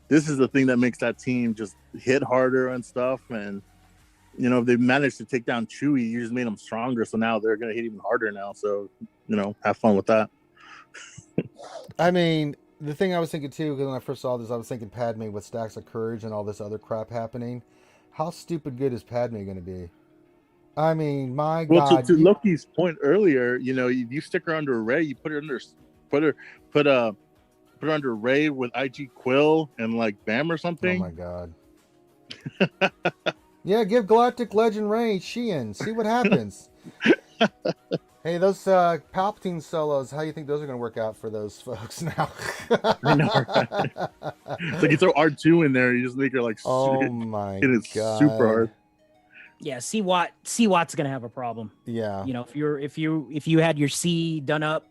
is the thing that makes that team just hit harder and stuff. And, you know, if they managed to take down Chewie, you just made them stronger. So now they're going to hit even harder now. So, you know, have fun with that. I mean, the thing I was thinking too, because when I first saw this, I was thinking Padme with stacks of courage and all this other crap happening. How stupid good is Padme going to be? I mean, my God. Well, to Loki's point earlier, you know, you stick her under Rey, you put her under Rey with IG Quill and like Bam or something. Oh my God. Yeah, give Galactic Legend Rey Shein. See what happens. Hey, those Palpatine solos, how do you think those are going to work out for those folks now? I know, right? It's like you throw R2 in there, you just make her like oh my God. It's super hard. Yeah, C-Watt's gonna have a problem. Yeah. You know, if you had your C done up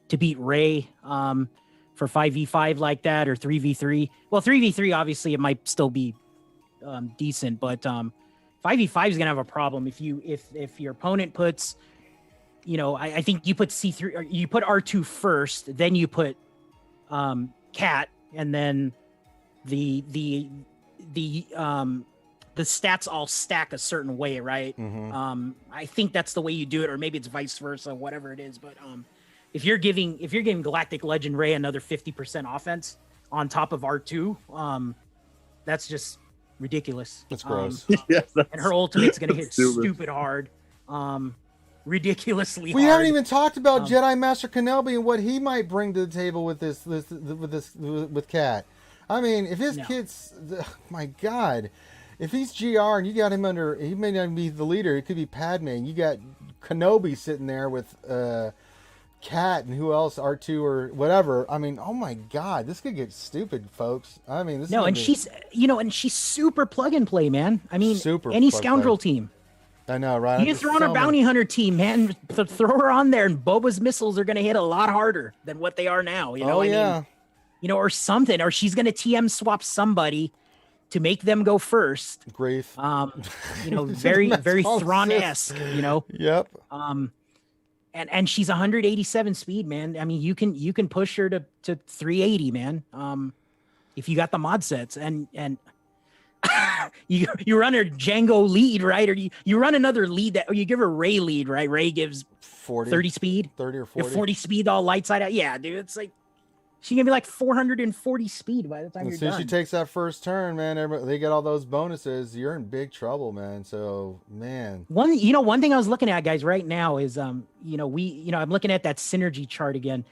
to beat Rey for 5v5 like that, or 3v3. Well, 3v3 obviously it might still be decent, but 5v5 is gonna have a problem if your opponent puts, you know, I think you put C3 or you put R2 first, then you put Cat, and then the stats all stack a certain way, right? Mm-hmm. I think that's the way you do it, or maybe it's vice versa, whatever it is. But if you're giving Galactic Legend Rey another 50% offense on top of R2, that's just ridiculous. That's gross. Yeah, and her ultimate's gonna hit stupid. stupid hard, ridiculously We hard. haven't even talked about Jedi Master Kenobi and what he might bring to the table with with Cat. I mean, if his kid's, my God, if he's GR and you got him under, he may not be the leader. It could be Padme. And you got Kenobi sitting there with Cat and who else, R2 or whatever. I mean, oh my God, this could get stupid, folks. I mean, this. No, and she's super plug and play, man. I mean, Super any plug Scoundrel play. team. I know, right? You can throw on a bounty hunter team, man. Throw her on there, and Boba's missiles are going to hit a lot harder than what they are now. You know, I mean, you know, or something, or she's going to TM swap somebody to make them go first. Grief. You know, very Thrawn-esque. You know. Yep. And she's 187 speed, man. I mean, you can push her to 380, man. If you got the mod sets, and you run a Django lead, right? Or you run another lead or you give her Ray lead, right? Ray gives 30 speed, 30 or 40. 40 speed, all light side out. Yeah, dude, it's like she's gonna be like 440 speed by the time As you're soon as done. she takes that first turn, man, they get all those bonuses. You're in big trouble, man. So, man. One thing I was looking at, guys, right now is I'm looking at that synergy chart again.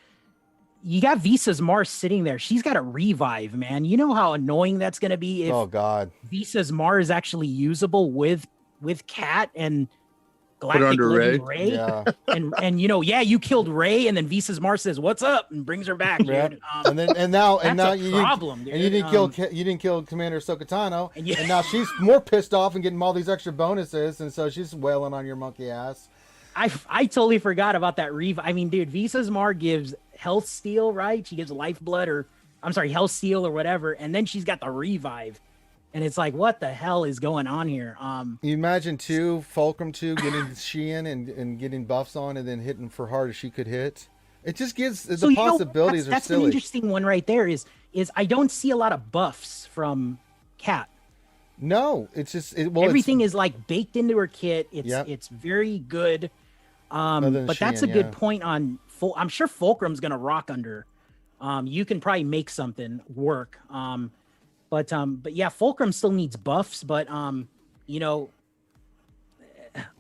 You got Visa's Mars sitting there. She's got a revive, man. You know how annoying that's gonna be if Oh God. Visa's Mars is actually usable with Cat and Put her Galactic under Legend Ray. Yeah. And you killed Ray, and then Visa's Mars says, "What's up?" and brings her back, dude. Yep. And now that's you a problem, dude. and you didn't kill Commander Ahsoka Tano, Yeah. and now she's more pissed off and getting all these extra bonuses, and so she's wailing on your monkey ass. I totally forgot about that revive. I mean, dude, Visa's Mar gives health steal, right? She gives lifeblood, or I'm sorry, health steal or whatever, and then she's got the revive. And it's like, what the hell is going on here? You imagine Fulcrum 2 getting Sheehan and getting buffs on and then hitting for hard as she could hit. It just gives the possibilities that's are silly. an interesting one right there. Is I don't see a lot of buffs from Cat. No, it's just everything is like baked into her kit. It's very good. But that's a Sheehan, good point on. I'm sure Fulcrum's gonna rock under. You can probably make something work. But yeah, Fulcrum still needs buffs, but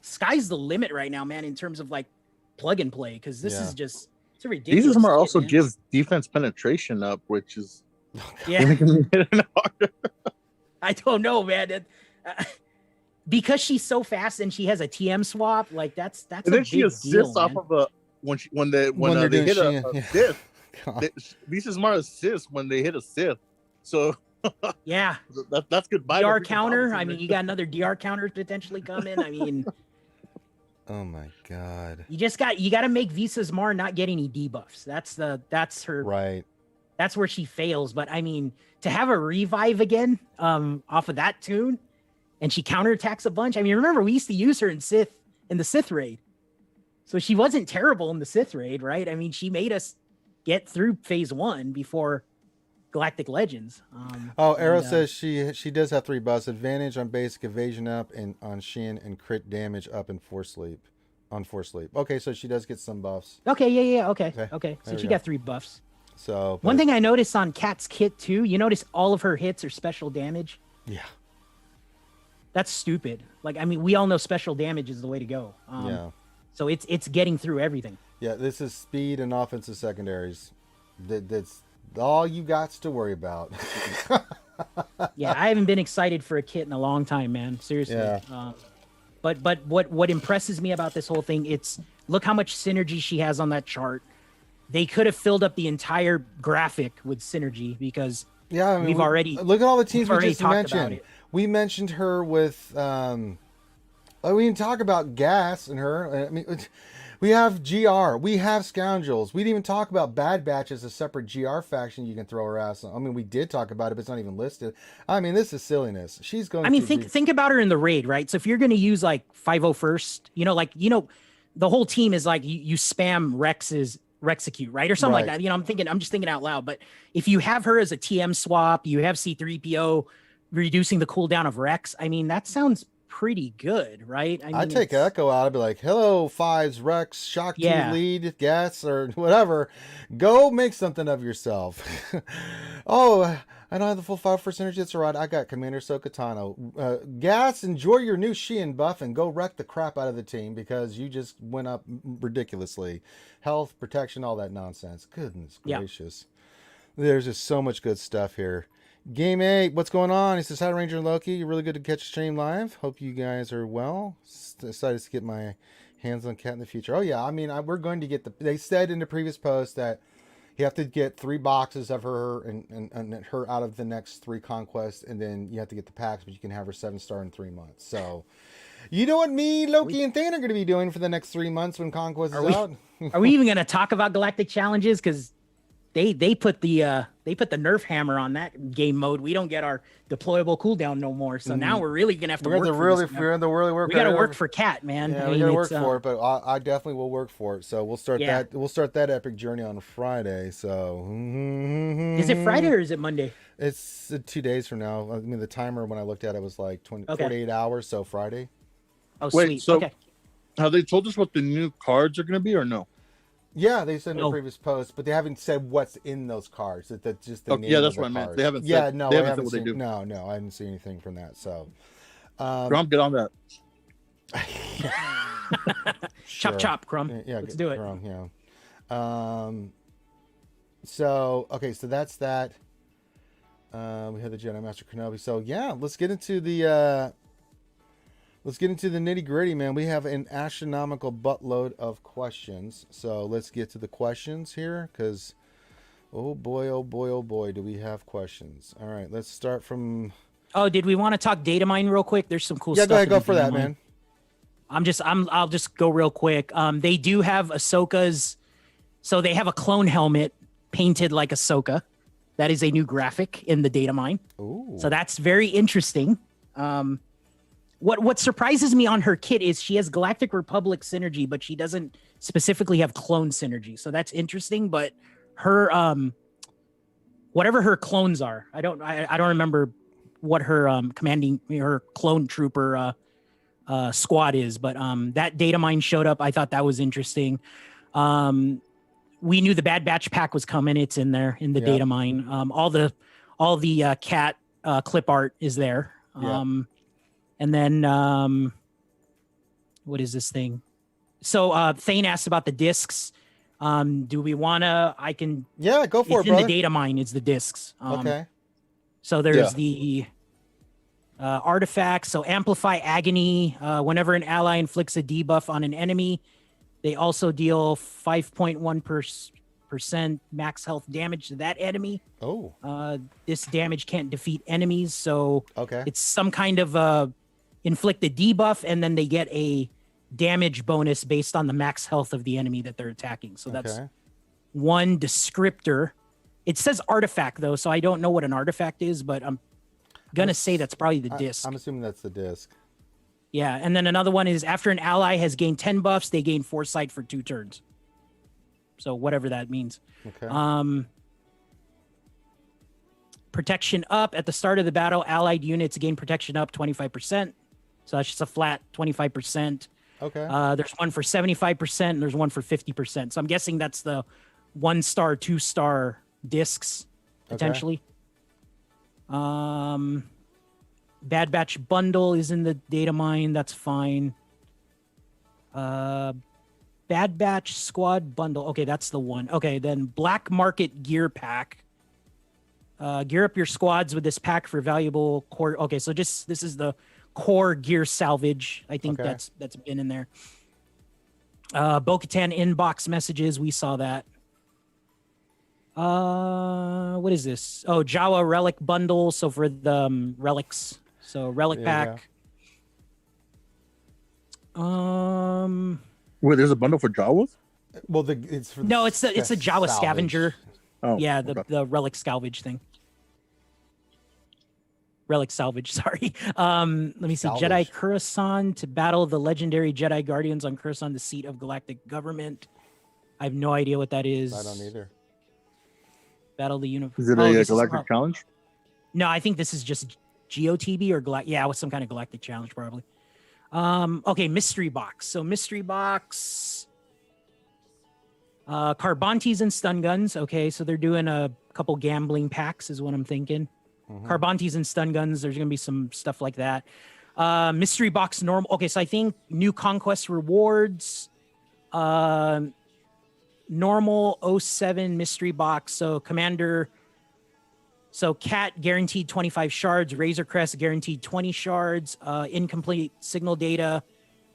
sky's the limit right now, man, in terms of like plug and play, because this is just it's a ridiculous. Visas Mar also man. gives defense penetration up, which is yeah. I don't know, man. Because she's so fast and she has a TM swap, like that's and then she assists off of a when they hit a Sith. Visas Mar assists when they hit a Sith. So yeah, that's good. DR counter. I mean, you got another DR counter potentially coming. I mean, oh my God! You got to make Visa's Mar not get any debuffs. That's her right. That's where she fails. But I mean, to have a revive again off of that tune, and she counterattacks a bunch. I mean, remember we used to use her in the Sith raid, so she wasn't terrible in the Sith raid, right? I mean, she made us get through phase 1 before Galactic Legends. Arrow says she does have 3 buffs: advantage on basic evasion up, and on Shin, and crit damage up in Force Sleep. Okay, so she does get some buffs. Okay, yeah. Okay. So she got 3 buffs. So one thing I noticed on Cat's kit too, you notice all of her hits are special damage. Yeah. That's stupid. Like, I mean, we all know special damage is the way to go. Yeah. So it's getting through everything. Yeah, this is speed and offensive secondaries. That's all you got to worry about. Yeah, I haven't been excited for a kit in a long time, man. Seriously. Yeah. But what impresses me about this whole thing, it's look how much synergy she has on that chart. They could have filled up the entire graphic with synergy because I mean, we've already look at all the teams we just mentioned. it. We mentioned her with we didn't talk about Gas and her. I mean, we have GR, we have Scoundrels. We didn't even talk about Bad Batch as a separate GR faction you can throw her ass on. I mean, we did talk about it, but it's not even listed. I mean, this is silliness. She's going. I mean, think about her in the raid, right? So if you're going to use like 501st, the whole team is like you spam Rexecute, right? Or something like that. I'm just thinking out loud. But if you have her as a TM swap, you have C3PO reducing the cooldown of Rex. I mean, that sounds pretty good, right? I mean, I'd take Echo out. I'd be like, hello, Fives, Rex, Shock 2 lead, Gas, or whatever. Go make something of yourself. Oh, I don't have the full 5 for synergy. It's all right. I got Commander Ahsoka Tano. Gas, enjoy your new Sheehan buff and go wreck the crap out of the team because you just went up ridiculously. Health, protection, all that nonsense. Goodness gracious. There's just so much good stuff here. Game 8, what's going on? He says, hi, Ranger and Loki. You're really good to catch a stream live. Hope you guys are well. Decided to get my hands on Cat in the future. Oh, yeah. I mean, we're going to get they said in the previous post that you have to get 3 boxes of her and her out of the next 3 conquests, and then you have to get the packs, but you can have her 7-star in 3 months. So, you know what me, Loki, and Thane are going to be doing for the next 3 months when Conquest is out? Are we even going to talk about Galactic Challenges? Because they put the nerf hammer on that game mode. We don't get our deployable cooldown no more. So now we're really gonna have to work. We're in the really work. We got to work for Cat, man. Yeah, I mean, we got to work for it, but I definitely will work for it. So we'll start that. We'll start that epic journey on Friday. So is it Friday or is it Monday? It's 2 days from now. I mean, the timer when I looked at it was like 48 hours. So Friday. Oh, Wait, sweet. so Okay. have they told us what the new cards are going to be or no? Yeah, they said in the previous post, but they haven't said what's in those cards. That's just the name. Yeah, that's of the what I meant. cards. They haven't. Yeah, said, no, they I haven't haven't said what seen. they do. No, I didn't see anything from that. So, Crumb, get on that. Chop chop, Crumb. Yeah, let's do it. Crumb, yeah. So okay, so that's that. We had the Jedi Master Kenobi. So yeah, let's get into the nitty gritty, man. We have an astronomical buttload of questions. So let's get to the questions here, because oh boy, do we have questions. All right, let's start from. Oh, did we want to talk data mine real quick? There's some cool Yeah, stuff. go ahead, go in for data that, mine. man. I'll just go real quick. They do have Ahsoka's, so they have a clone helmet painted like Ahsoka. That is a new graphic in the data mine. Ooh. So that's very interesting. What surprises me on her kit is she has Galactic Republic synergy, but she doesn't specifically have clone synergy. So that's interesting. But her whatever her clones are, I don't remember what her commanding her clone trooper squad is, but that data mine showed up. I thought that was interesting. We knew the Bad Batch pack was coming. It's in there in the data mine. All the cat clip art is there. And then what is this thing? So Thane asked about the discs. Do we wanna? I can. Yeah, go for it, in brother. the data mine. It's the discs. Okay. So there's the artifacts. So amplify agony. Whenever an ally inflicts a debuff on an enemy, they also deal 5.1% max health damage to that enemy. Oh. This damage can't defeat enemies, so Okay. it's some kind of inflict a debuff, and then they get a damage bonus based on the max health of the enemy that they're attacking. So that's one descriptor. It says artifact though, so I don't know what an artifact is, but I'm gonna say that's probably the disc. I'm assuming that's the disc. Yeah, and then another one is after an ally has gained 10 buffs, they gain foresight for 2 turns. So whatever that means. Okay. Protection up at the start of the battle, allied units gain protection up 25%. So that's just a flat 25%. Okay. There's one for 75%, and there's one for 50%. So I'm guessing that's the 1-star, 2-star discs potentially. Bad Batch bundle is in the data mine. That's fine. Bad Batch squad bundle. Okay, that's the one. Okay, then Black Market gear pack. Gear up your squads with this pack for valuable core. Okay, so this is the core gear salvage. I think that's been in there. Bo-Katan inbox messages. We saw that. What is this? Oh, Jawa relic bundle. So for the relics. So relic pack. Wait, there's a bundle for Jawas? Well, it's for it's a Jawa salvage. scavenger. Oh, Yeah, okay. the relic salvage thing. Relic salvage, sorry. Let me see. Salvage. Jedi Coruscant to battle the legendary Jedi Guardians on Coruscant, the seat of galactic government. I have no idea what that is. I don't either. Battle the universe. Is it a galactic challenge? No, I think this is just GOTB or with some kind of galactic challenge probably. Okay, mystery box. So mystery box. Carbantes and stun guns. Okay, so they're doing a couple gambling packs is what I'm thinking. Carbantes and stun guns. There's going to be some stuff like that. Mystery box normal. Okay, so I think new conquest rewards. Normal 07 mystery box. So commander. So Cat guaranteed 25 shards. Razor Crest guaranteed 20 shards. Incomplete signal data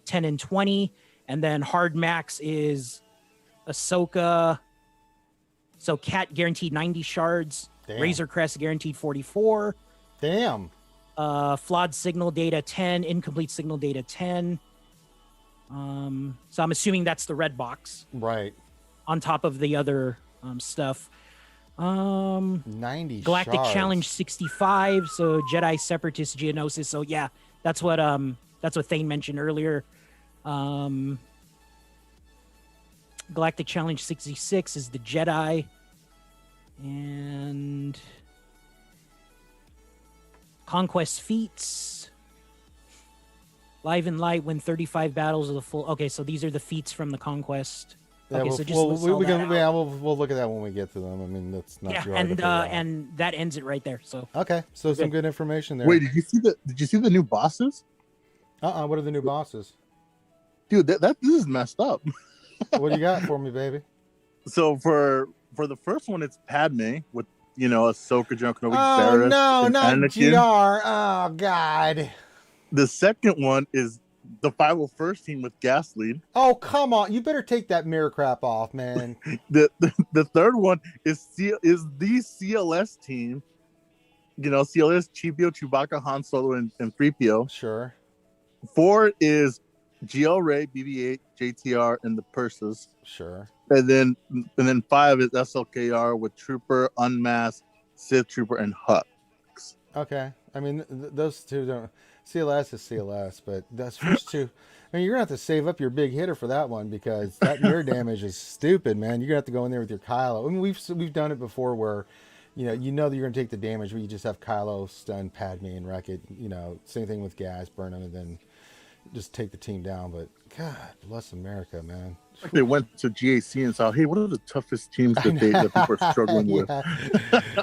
10 and 20. And then hard max is Ahsoka. So Cat guaranteed 90 shards. Damn. Razor Crest guaranteed 44. Damn. Flawed signal data 10. Incomplete signal data 10. So I'm assuming that's the red box Right. on top of the other stuff. 90 Galactic shards. Challenge 65. So Jedi Separatist Geonosis. So yeah, that's what Thane mentioned earlier. Galactic Challenge 66 is the Jedi, and Conquest feats. Live and Light win 35 battles of the full. Okay, so these are the feats from the Conquest. Yeah, Okay, we'll, so just we'll, list we, all we that can, out. yeah, we'll look at that when we get to them. I mean, that's not too hard to figure out. And that ends it right there. So Okay, so some good information there. Wait, did you see the new bosses? What are the new bosses? Dude, this is messed up. What do you got for me, baby? So for the first one, it's Padme with Ahsoka, Jon Kenobi, Oh Varys, no, and not Anakin. GR. Oh god. The second one is the 501st team with Gasly. Oh come on, you better take that mirror crap off, man. The third one is the CLS team. CLS, Chibio, Chewbacca, Han Solo, and 3PO. Sure. 4 is GL Ray, BB-8, JTR, and the Purses. Sure. And then 5 is SLKR with Trooper, Unmasked, Sith Trooper, and Hux. Okay. I mean, those two don't. CLS is CLS, but those first two. I mean, you're gonna have to save up your big hitter for that one because that mirror damage is stupid, man. You're gonna have to go in there with your Kylo. I mean, we've done it before where, that you're gonna take the damage, where you just have Kylo stun Padme and wreck it. Same thing with Gas, burn them, and then just take the team down. But God bless America, man. Like they went to GAC and saw, hey, what are the toughest teams that people are struggling with?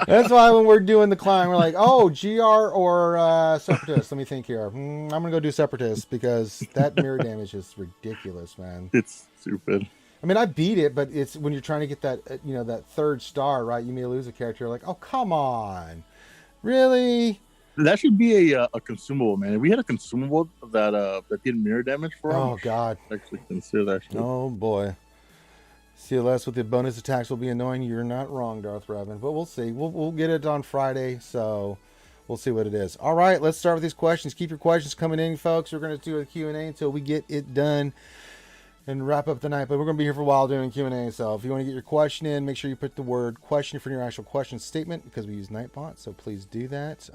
That's why when we're doing the climb, we're like, oh, GR or Separatist. Let me think here. I'm gonna go do Separatist because that mirror damage is ridiculous, man. It's stupid. I mean, I beat it, but it's when you're trying to get that, that third star, right? You may lose a character. You're like, oh, come on, really? That should be a consumable, man. If we had a consumable that did mirror damage for us. Oh God! Actually consider that shit. Oh boy. CLS with the bonus attacks will be annoying. You're not wrong, Darth Revan, but we'll see. We'll get it on Friday, so we'll see what it is. All right, let's start with these questions. Keep your questions coming in, folks. We're going to do a Q&A until we get it done and wrap up the night, but we're going to be here for a while doing Q&A, so if you want to get your question in, make sure you put the word question for your actual question statement because we use Nightbot, so please do that.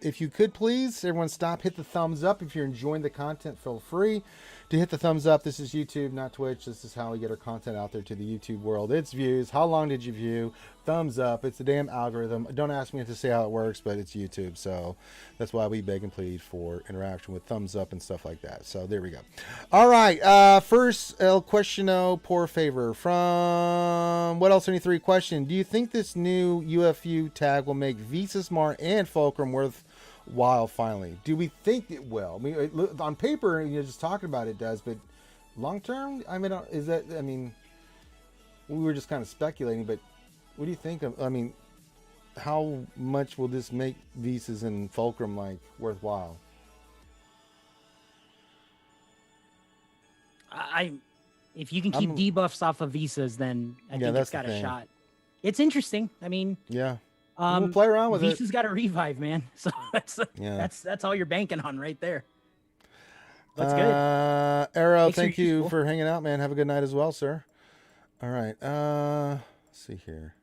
If you could please, everyone stop, hit the thumbs up. If you're enjoying the content, feel free to hit the thumbs up. This is YouTube, not Twitch. This is how we get our content out there to the YouTube world. It's views. How long did you view? Thumbs up. It's the damn algorithm. Don't ask me to say how it works, but it's YouTube, so that's why we beg and plead for interaction with thumbs up and stuff like that. So there we go. All right. First, El Questiono por favor from What Else 23 question. Do you think this new UFU tag will make Visas Mar and Fulcrum worthwhile finally? Do we think it will? I mean, on paper, just talking about it does, but long term, I mean, we were just kind of speculating, but what do you think of, how much will this make Visas and Fulcrum worthwhile? If you can keep debuffs off of Visas, then I think it's got a shot. It's interesting. I mean, yeah, we'll play around with Visas got a revive, man. So that's all you're banking on right there. That's good. Arrow, thank you for hanging out, man. Have a good night as well, sir. All right. Let's see here.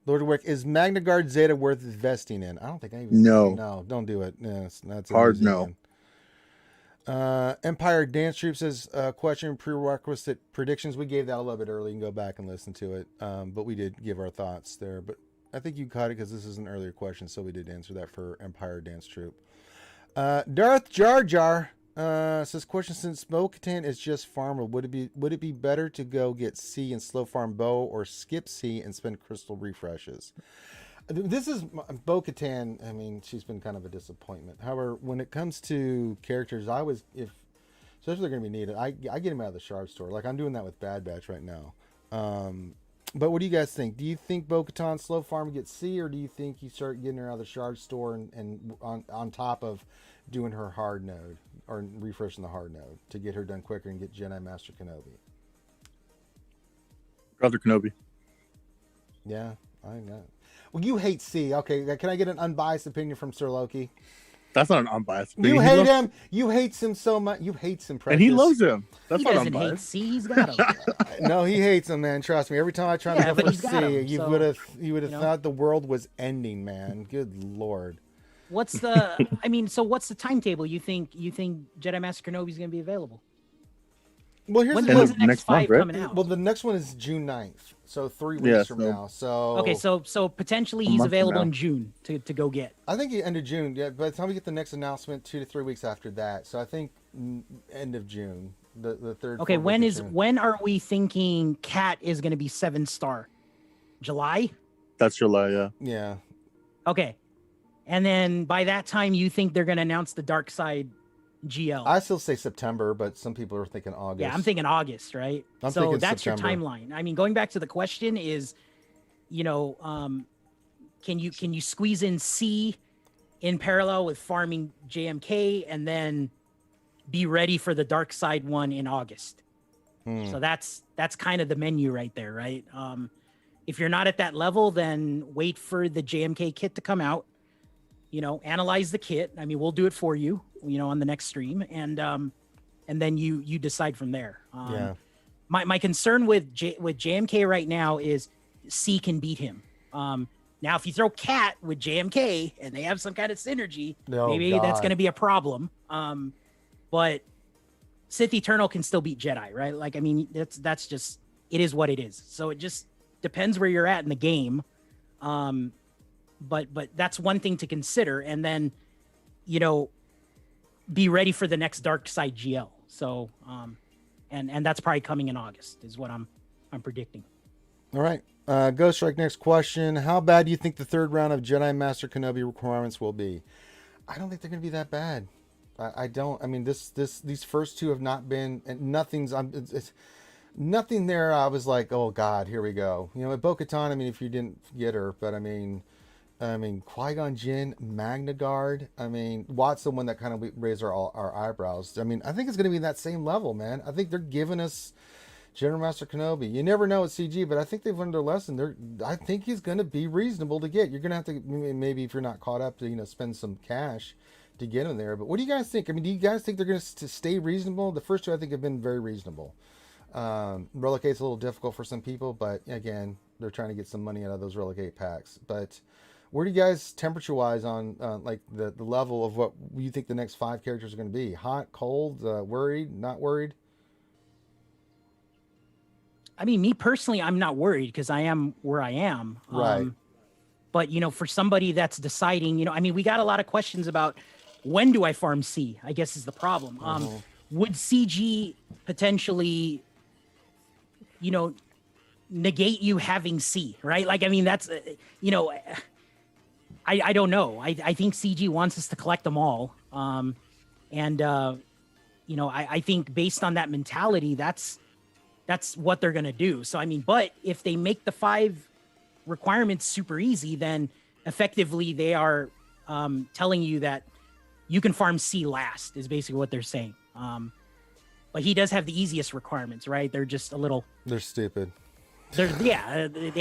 Lord of Wick, is Magna Guard Zeta worth investing in? I don't think I even. No, don't do it. Yeah, that's hard. No. Empire Dance Troop says question prerequisite predictions. We gave that a little bit early. You can go back and listen to it. But we did give our thoughts there. But I think you caught it because this is an earlier question, so we did answer that for Empire Dance Troop. Darth Jar Jar says question, since Bo-Katan is just farmable, would it be better to go get C and slow farm Bo, or skip C and spend crystal refreshes? This is Bo-Katan. I mean, she's been kind of a disappointment. However, when it comes to characters, especially if they're going to be needed, I get them out of the shard store. Like I'm doing that with Bad Batch right now. But what do you guys think? Do you think Bo-Katan slow farm gets C, or do you think you start getting her out of the shard store and on top of doing her hard node or refreshing the hard node to get her done quicker and get Jedi Master Kenobi? Brother Kenobi. Yeah, I got. Well, you hate C. Okay, can I get an unbiased opinion from Sir Loki? That's not an unbiased You opinion. hate him. You hates him so much. You hates him, Precious. And he loves him. That's He not doesn't hate unbiased. C. He's got him. No, he hates him, man. Trust me. Every time I try Yeah, to but go for he's got C, him, you so, would have you know. thought the world was ending, man. Good lord. What's the? I mean, so what's the timetable? You think Jedi Master Kenobi is going to be available? Well, here's When's the the thing. next next month, 5 right? coming out? Well, the next one is June 9th, so 3 weeks Yeah, from so- now. So Okay, so potentially A he's month from available now. in June to go get. I think end of June. Yeah, by the time we get the next announcement, 2 to 3 weeks after that. So I think end of June, the third. Okay, fourth week of June. when are we thinking Cat is going to be 7-star? July? That's July, yeah. Yeah. Okay. And then by that time you think they're going to announce the Dark Side GL. I still say September, but some people are thinking August. Yeah, I'm thinking August, right? I'm so thinking that's September. your timeline. I mean, going back to the question is, can you squeeze in C in parallel with farming JMK and then be ready for the Dark Side one in August? So that's kind of the menu right there, right? If you're not at that level, then wait for the JMK kit to come out. Analyze the kit. I mean, we'll do it for you, on the next stream, and then you decide from there. Yeah. My concern with JMK right now is C can beat him. Now, if you throw Cat with JMK and they have some kind of synergy, Oh, maybe that's God. going to be a problem. But Sith Eternal can still beat Jedi, right? Like, I mean, that's just, it is what it is. So it just depends where you're at in the game. But that's one thing to consider. And then, be ready for the next Dark Side GL. So, and that's probably coming in August is what I'm predicting. All right. Ghost Strike, next question. How bad do you think the third round of Jedi Master Kenobi requirements will be? I don't think they're going to be that bad. I don't. I mean, these first two have not been, and nothing's. It's nothing there. I was like, oh God, here we go. At Bo-Katan, I mean, if you didn't get her, but I mean, Qui-Gon Jinn, Magna Guard. I mean, Watt's the one that kind of raised our eyebrows. I mean, I think it's going to be that same level, man. I think they're giving us General Master Kenobi. You never know at CG, but I think they've learned their lesson. I think he's going to be reasonable to get. You're going to have to, maybe if you're not caught up, to spend some cash to get him there. But what do you guys think? I mean, do you guys think they're going to stay reasonable? The first two, I think, have been very reasonable. Relicate's a little difficult for some people, but again, they're trying to get some money out of those Relicate packs. But where do you guys, temperature-wise, on like the level of what you think the next 5 characters are going to be? Hot, cold, worried, not worried? I mean, me personally, I'm not worried because I am where I am. Right. But, for somebody that's deciding, I mean, we got a lot of questions about when do I farm C, I guess is the problem. Would CG potentially, negate you having C, right? Like, I mean, that's, I don't know. I think CG wants us to collect them all. I think based on that mentality, that's what they're going to do. So, I mean, but if they make the 5 requirements super easy, then effectively they are telling you that you can farm C last is basically what they're saying. But he does have the easiest requirements, right? They're just a little, They're stupid. they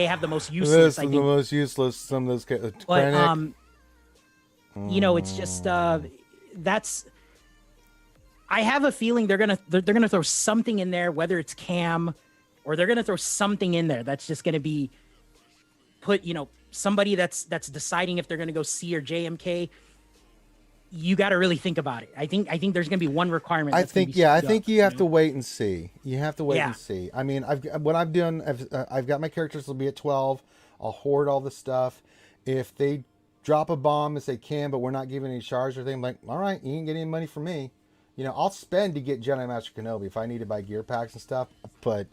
have the most This useless, is I the think. most useless. Some of those. But, Krennic. it's just, that's, I have a feeling they're gonna throw something in there, whether it's Cam, or they're gonna throw something in there that's just gonna be put, somebody that's deciding if they're gonna go C or JMK. You got to really think about it. I think there's gonna be one requirement. I think you have to wait. wait and see. You have to wait and see. I mean, I've got my characters will be at 12. I'll hoard all the stuff. If they drop a bomb and say Cam, but we're not giving any shards or anything, I'm like, all right, you ain't getting any money from me. I'll spend to get Jedi Master Kenobi if I need to buy gear packs and stuff. But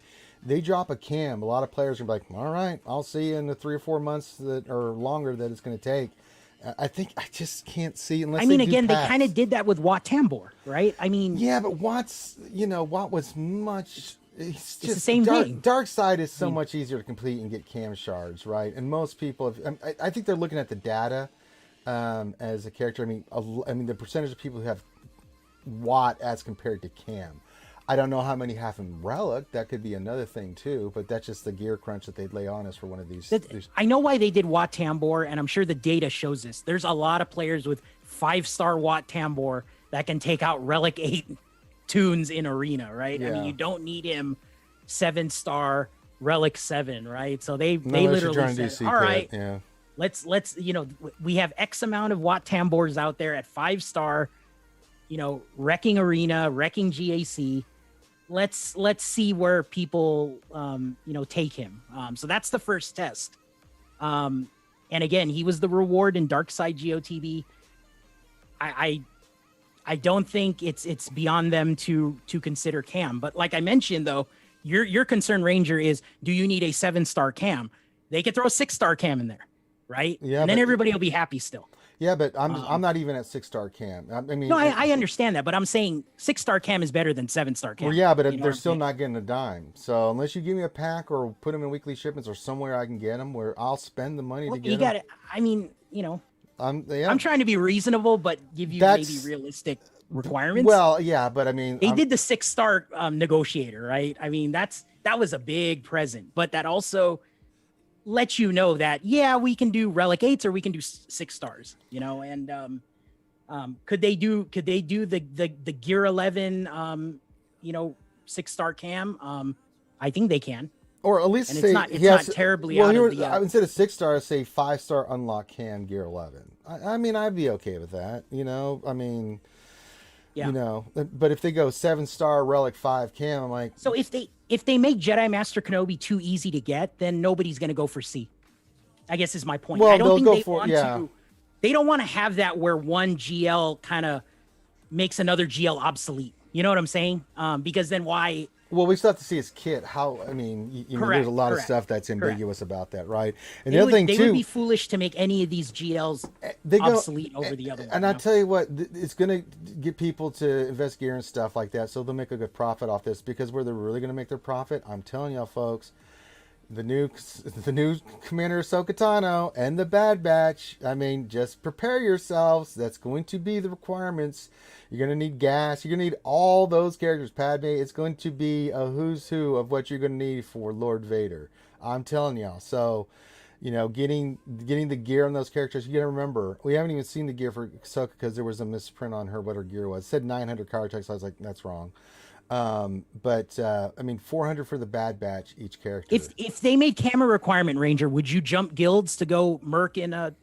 they drop a Cam, a lot of players are like, all right, I'll see you in the 3 or 4 months or longer that it's going to take. I think I just can't see unless. I mean, they do again, packs. they kind of did that with Wat Tambor, right? I mean, yeah, but Watt was much. It's the same thing. Dark Side is so much easier to complete and get Cam shards, right? And most people, I think they're looking at the data as a character. I mean, the percentage of people who have Watt as compared to Cam. I don't know how many have in Relic. That could be another thing too, but that's just the gear crunch that they'd lay on us for one of these. I know why they did Wat Tambor, and I'm sure the data shows this. There's a lot of players with 5-star Wat Tambor that can take out Relic 8 tunes in Arena, right? I mean, you don't need him 7-star Relic 7, right? So they literally said, all right, let's we have X amount of Wat Tambors out there at 5-star, wrecking Arena, wrecking GAC. Let's see where people take him. So that's the first test. And again, he was the reward in Dark Side GOTB. I don't think it's beyond them to consider Cam. But like I mentioned, though, your concern, Ranger, is do you need a 7-star Cam? They could throw a 6-star Cam in there, right? Yeah, and then everybody will be happy still. Yeah, but I'm not even at 6-star Cam. I mean, no, I understand that, but I'm saying 6-star Cam is better than 7-star Cam. Well, yeah, but they're still not getting a dime. So unless you give me a pack or put them in weekly shipments or somewhere I can get them where I'll spend the money to get them. You got it. I mean, I'm trying to be reasonable, but give you maybe realistic requirements. Well, yeah, but I mean, they did the 6-star negotiator, right? I mean, that was a big present, but that also lets you know that we can do Relic 8s or we can do 6 stars, and could they do the Gear 11 6-star Cam? I think they can. Or at least and say it's not terribly out of the instead of 6-star, say 5-star unlock Cam Gear 11. I mean, I'd be okay with that. I mean, but if they go 7-star Relic 5 Cam, I'm like, so if they make Jedi Master Kenobi too easy to get, then nobody's going to go for C. I guess is my point. Well, I don't think they want to. They don't want to have that where one GL kind of makes another GL obsolete. You know what I'm saying? Because then why? Well, we still have to see his kit. How? I mean, there's a lot of stuff that's ambiguous about that, right? And the other thing too, they would be foolish to make any of these GLs obsolete over the other one. And I tell you what, it's going to get people to invest gear and stuff like that, so they'll make a good profit off this. Because where they're really going to make their profit, I'm telling y'all, folks, the new Commander Ahsoka Tano and the Bad Batch. I mean, just prepare yourselves. That's going to be the requirements. You're going to need gas. You're going to need all those characters. Padme, it's going to be a who's who of what you're going to need for Lord Vader. I'm telling y'all. So, getting the gear on those characters, you got to remember, we haven't even seen the gear for Ahsoka because there was a misprint on her, what her gear was. It said 900 card text. I was like, that's wrong. But I mean, 400 for the Bad Batch each character. If they made camera requirement, Ranger, would you jump guilds to go merc in a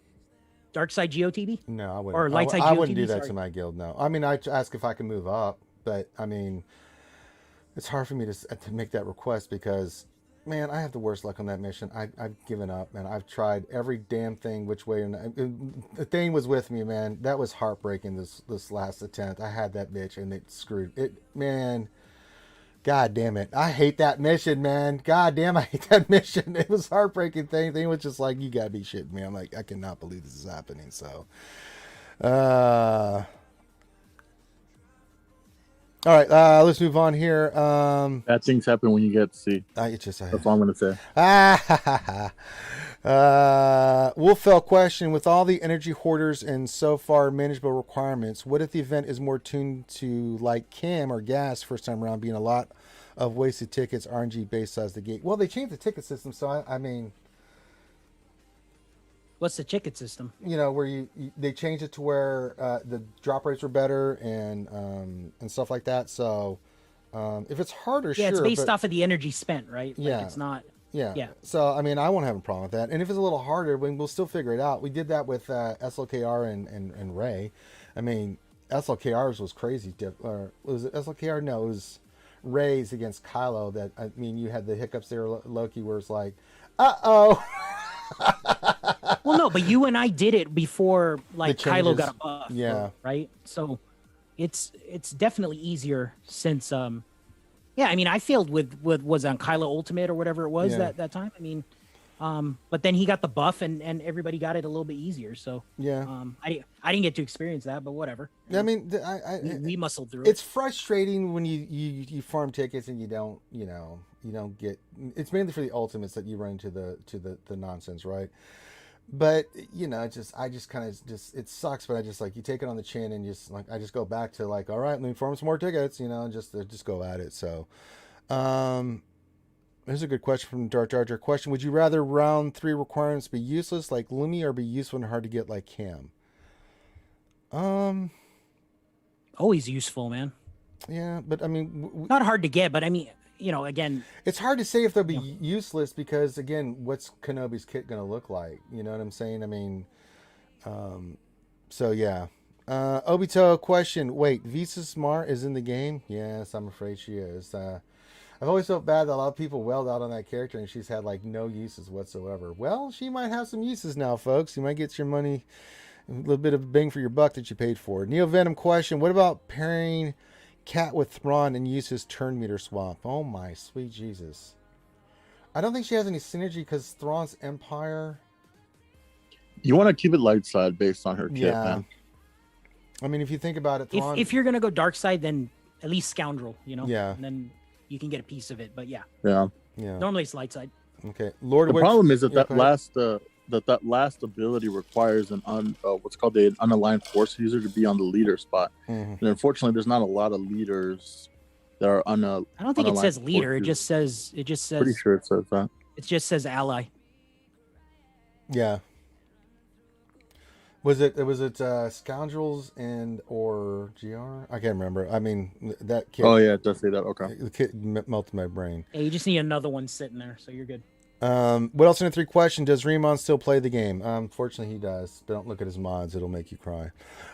Dark Side GOTB? No, I wouldn't. Or Light Side GOTB? I wouldn't do that to my guild. No, I mean, I ask if I can move up, but I mean, it's hard for me to make that request because, man, I have the worst luck on that mission. I've given up, man. I've tried every damn thing which way, and the thing was with me, man. That was heartbreaking. This last attempt, I had that bitch, and it screwed it, man. God damn it. I hate that mission, man. God damn, I hate that mission. It was heartbreaking thing. Thing was just like, you gotta be shitting me. I'm like, I cannot believe this is happening. So, all right, let's move on here. Bad things happen when you get to see. That's all I'm gonna say. Wolfell question: with all the energy hoarders and so far manageable requirements, what if the event is more tuned to like Cam or Gas first time around, being a lot of wasted tickets, RNG based size the gate? Well, they changed the ticket system, so I mean, what's the ticket system? Where they changed it to where the drop rates were better and stuff like that. So if it's harder, it's based off of the energy spent, right? Like, yeah, it's not. Yeah. So, I mean, I won't have a problem with that. And if it's a little harder, we'll still figure it out. We did that with SLKR and Ray. I mean, SLKR's was crazy. Was it SLKR? No, it was Ray's against Kylo. That, I mean, you had the hiccups there, Loki, where it's like, uh-oh. Well, no, but you and I did it before, like, Kylo got a buff. Yeah. Right? So, it's definitely easier since... Yeah, I mean, I failed with was on Kylo Ultimate or whatever it was that time. I mean, but then he got the buff and everybody got it a little bit easier. So yeah, I didn't get to experience that, but whatever. I mean, we muscled through it. It's frustrating when you farm tickets and you don't get. It's mainly for the ultimates that you run into the nonsense, right? But you know, I just kind of just it sucks. But I just like you take it on the chin and just like I just go back to like, all right, let me form some more tickets. You know, and just go at it. So, um, here's a good question from Dark Jar Jar. Question: would you rather round 3 requirements be useless like Lumi, or be useful and hard to get like Cam? Always useful, man. Yeah, but I mean, Not hard to get, but I mean, you know, again, it's hard to say if they'll be useless because again, what's Kenobi's kit going to look like? You know what I'm saying? I mean, so yeah. Obito question. Wait, Visa Smart is in the game? Yes, I'm afraid she is. I've always felt bad that a lot of people wailed out on that character and she's had like no uses whatsoever. Well, she might have some uses now, folks. You might get your money, a little bit of bang for your buck that you paid for. Neo Venom question. What about pairing Cat with Thrawn and use his turn meter swap? Oh my sweet Jesus. I don't think she has any synergy because Thrawn's Empire. You want to keep it light side based on her kit, man. I mean, if you think about it, Thrawn... if you're gonna go dark side, then at least Scoundrel, you know. Yeah. And then you can get a piece of it, but yeah. Yeah. Normally it's light side. Okay. Lord. The problem is that that last ability requires an what's called an unaligned force user to be on the leader spot. And unfortunately, there's not a lot of leaders that are on a. I don't think it says leader. It just says. Pretty sure it says that. It just says ally. Yeah. Was it Scoundrels and or GR? I can't remember. I mean that kid. Oh yeah, it does say that. Okay. The kid melted my brain. Yeah, you just need another one sitting there, so you're good. What else in the 3 question? Does Remon still play the game? Fortunately he does. Don't look at his mods, it'll make you cry.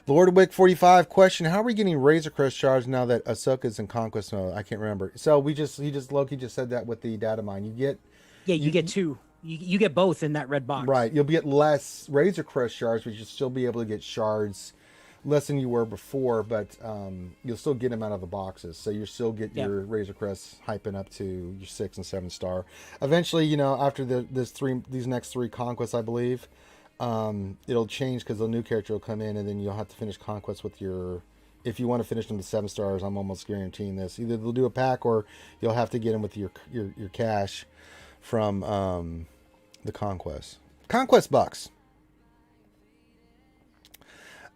Lord Wick 45 question: how are we getting Razor Crest shards now that Ahsoka's in conquest mode? I can't remember. So Loki just said that with the data mine. You get you get 2. You get both in that red box. Right. You'll get less Razor Crest shards, but you'll still be able to get shards less than you were before, but you'll still get them out of the boxes. So you still get your Razor Crest hyping up to your 6 and 7 star. Eventually, you know, after these next 3 conquests, I believe, it'll change because the new character will come in, and then you'll have to finish conquests with your. If you want to finish them to 7 stars, I'm almost guaranteeing this. Either they'll do a pack, or you'll have to get them with your cash from the conquest bucks.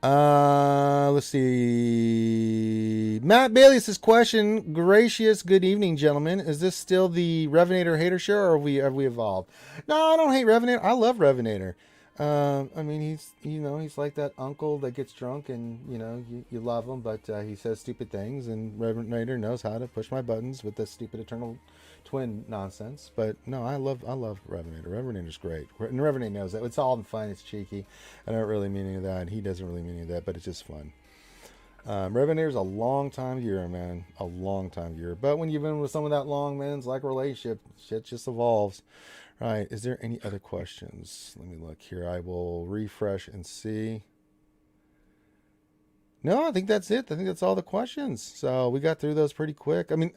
Let's see. Matt Bailey's question. Gracious good evening, gentlemen. Is this still the Revenator hater show, or have we evolved? No, I don't hate Revenator. I love Revenator. I mean, he's like that uncle that gets drunk and, you love him, but he says stupid things, and Revenator knows how to push my buttons with the stupid eternal twin nonsense. But no, I love Revenator. Revenator's great. And Revenator knows that. It's all fun. It's cheeky. I don't really mean any of that. He doesn't really mean any of that, but it's just fun. Revenator's a long time viewer, man. A long time viewer. But when you've been with someone that long, man, it's like a relationship. Shit just evolves. Right. Is there any other questions? Let me look here. I will refresh and see. No, I think that's it. I think that's all the questions. So we got through those pretty quick. I mean,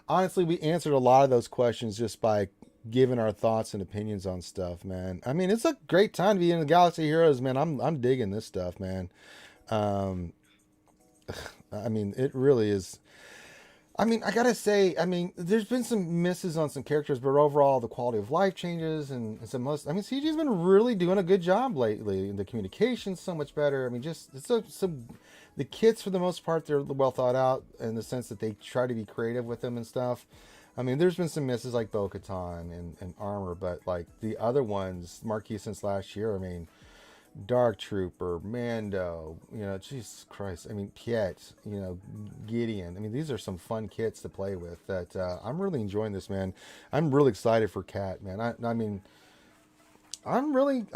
honestly, we answered a lot of those questions just by giving our thoughts and opinions on stuff, man. I mean, it's a great time to be in the Galaxy Heroes, man. I'm digging this stuff, man. I mean, it really is. I mean, I gotta say, there's been some misses on some characters, but overall, the quality of life changes and some most. I mean, CG's been really doing a good job lately. The communication's so much better. I mean, just the kits for the most part, they're well thought out in the sense that they try to be creative with them and stuff. I mean, there's been some misses like Bo-Katan and Armor, but like the other ones, Marquis since last year. I mean, Dark Trooper, Mando, Jesus Christ. I mean, Piet, Gideon. I mean, these are some fun kits to play with that I'm really enjoying this, man. I'm really excited for Cat, man. I mean, I'm really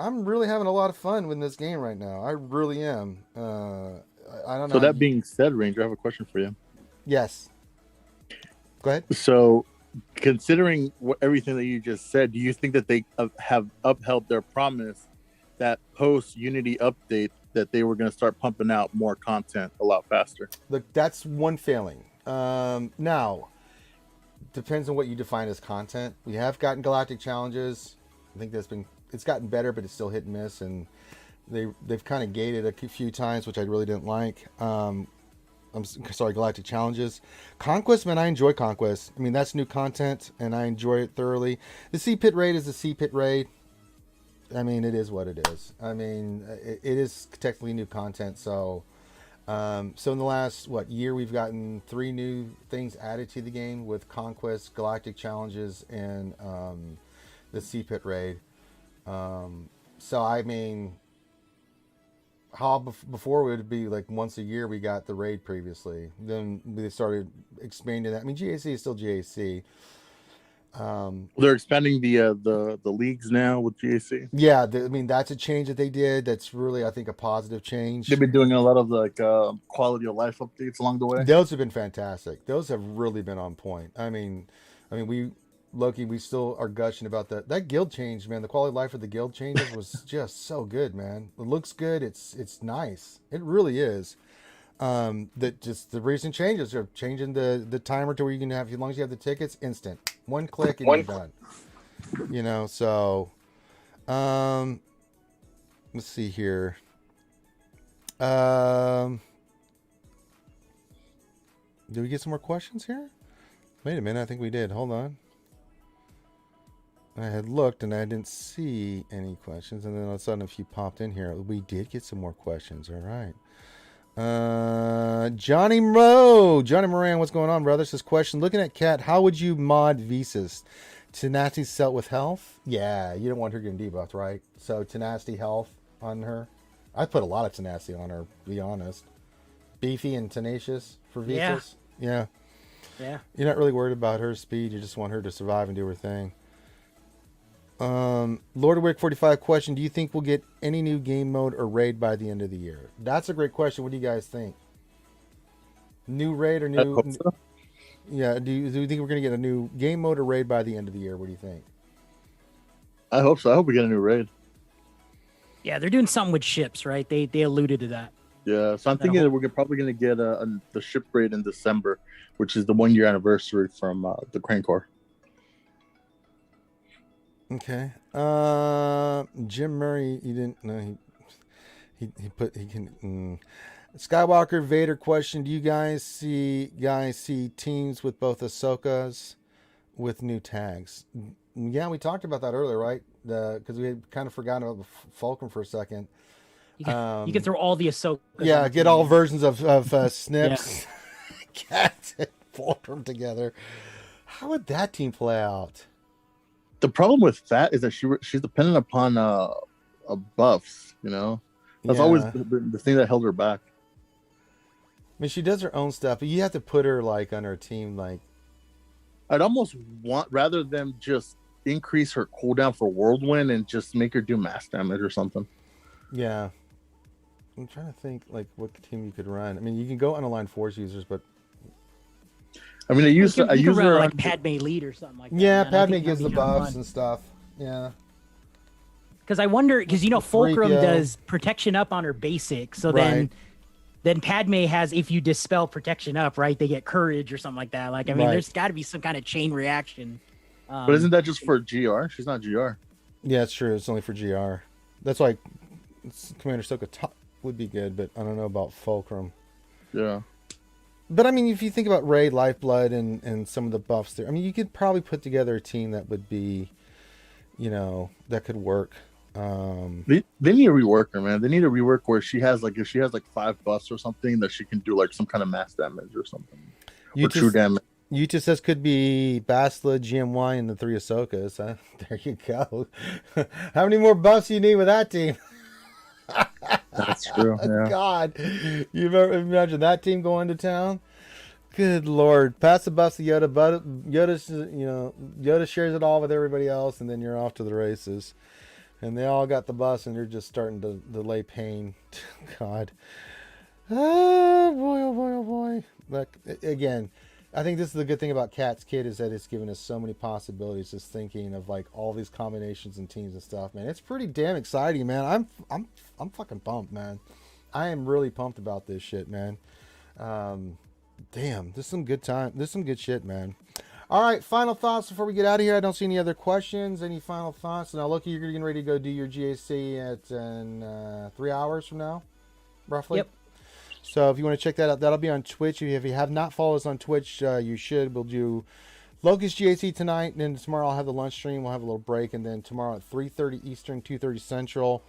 having a lot of fun with this game right now. I really am. I don't know. So that being said, Ranger, I have a question for you. Yes. Go ahead. So, considering everything that you just said, do you think that they have upheld their promise that post Unity update that they were going to start pumping out more content a lot faster? Look, that's one failing. Now, depends on what you define as content. We have gotten galactic challenges. I think it's gotten better, but it's still hit and miss, and they've kind of gated a few times, which I really didn't like. I'm sorry, galactic challenges. Conquest, man, I enjoy Conquest. I mean, that's new content, and I enjoy it thoroughly. The Sea Pit raid is the Sea Pit raid. I mean, it is what it is. I mean, it is technically new content. So, so in the last year, we've gotten 3 new things added to the game with Conquest, Galactic Challenges, and the Sea Pit raid. So I mean, how before would it be like once a year we got the raid previously. Then they started expanding that. I mean, GAC is still GAC. They're expanding the leagues now with GAC. Yeah, I mean that's a change that they did. That's really, I think, a positive change. They've been doing a lot of like quality of life updates along the way. Those have been fantastic. Those have really been on point. I mean, we still are gushing about that guild change, man. The quality of life of the guild changes was just so good, man. It looks good. It's nice. It really is. That just the recent changes are changing the timer to where you can have, as long as you have the tickets, instant 1 click and you're done. You know, so let's see here. Did we get some more questions here? Wait a minute, I think we did. Hold on. I had looked and I didn't see any questions, and then all of a sudden a few popped in here. We did get some more questions. All right. Johnny Moran, what's going on, brother? Says question: looking at Cat, how would you mod Visas? Tenacity Celt with health? Yeah, you don't want her getting debuffed, right? So tenacity health on her. I put a lot of tenacity on her, to be honest. Beefy and tenacious for Visas. Yeah. You're not really worried about her speed. You just want her to survive and do her thing. Lord of Wick 45 question: do you think we'll get any new game mode or raid by the end of the year? That's a great question. What do you guys think? New raid or new? I hope so. Yeah. Do you think we're gonna get a new game mode or raid by the end of the year? What do you think? I hope so. I hope we get a new raid. Yeah, they're doing something with ships, right? They alluded to that. Yeah, so I'm thinking that we're probably going to get the ship raid in December, which is the 1-year anniversary from the Crane Corps. Okay. Jim Murray, he didn't know he can. Skywalker Vader question: do you guys see teams with both Ahsokas with new tags? Yeah, we talked about that earlier, right? Because we had kind of forgotten about Fulcrum for a second. You can throw all the Ahsoka. Yeah, get all versions of Snips, Cats, and Fulcrum together. How would that team play out? The problem with that is that she's dependent upon buffs. You know, that's always the thing that held her back. I mean, she does her own stuff, but you have to put her like on her team. Like, I'd almost want rather than just increase her cooldown for Whirlwind and just make her do mass damage or something. Yeah. I'm trying to think like what team you could run. I mean, you can go unaligned force users, but I mean, I use her like Padme lead or something like that. Yeah, Padme gives the buffs and stuff. Yeah. Because I wonder, because Fulcrum does protection up on her basic, so then Padme has, if you dispel protection up, right, they get courage or something like that. Like, I mean, there's got to be some kind of chain reaction. But isn't that just for GR? She's not GR. Yeah, it's true. It's only for GR. That's why Commander Ahsoka would be good, but I don't know about Fulcrum. Yeah. But I mean, if you think about Raid, Lifeblood, and some of the buffs there, I mean, you could probably put together a team that would be, that could work. They need to rework her, man. They need to rework where if she has like 5 buffs or something, that she can do like some kind of mass damage or something. Or true damage. Yuta says could be Basla, GMY, and the 3 Ahsokas. Huh? There you go. How many more buffs do you need with that team? That's true. Yeah. God, you imagine that team going to town? Good Lord! Pass the buffs to Yoda, but Yoda shares it all with everybody else, and then you're off to the races. And they all got the buffs, and you're just starting to lay pain. God, oh boy, oh boy, oh boy! Look again. I think this is the good thing about Cat's Kid is that it's given us so many possibilities. Just thinking of like all these combinations and teams and stuff, man. It's pretty damn exciting, man. I'm fucking pumped, man. I am really pumped about this shit, man. Damn, this is some good time. This is some good shit, man. All right, final thoughts before we get out of here. I don't see any other questions. Any final thoughts? Now, Loki, you're getting ready to go do your GAC at 3 hours from now, roughly. Yep. So if you want to check that out, that'll be on Twitch. If you have not followed us on Twitch, you should. We'll do Locust GAC tonight, and then tomorrow I'll have the lunch stream. We'll have a little break, and then tomorrow at 3:30 Eastern, 2:30 Central,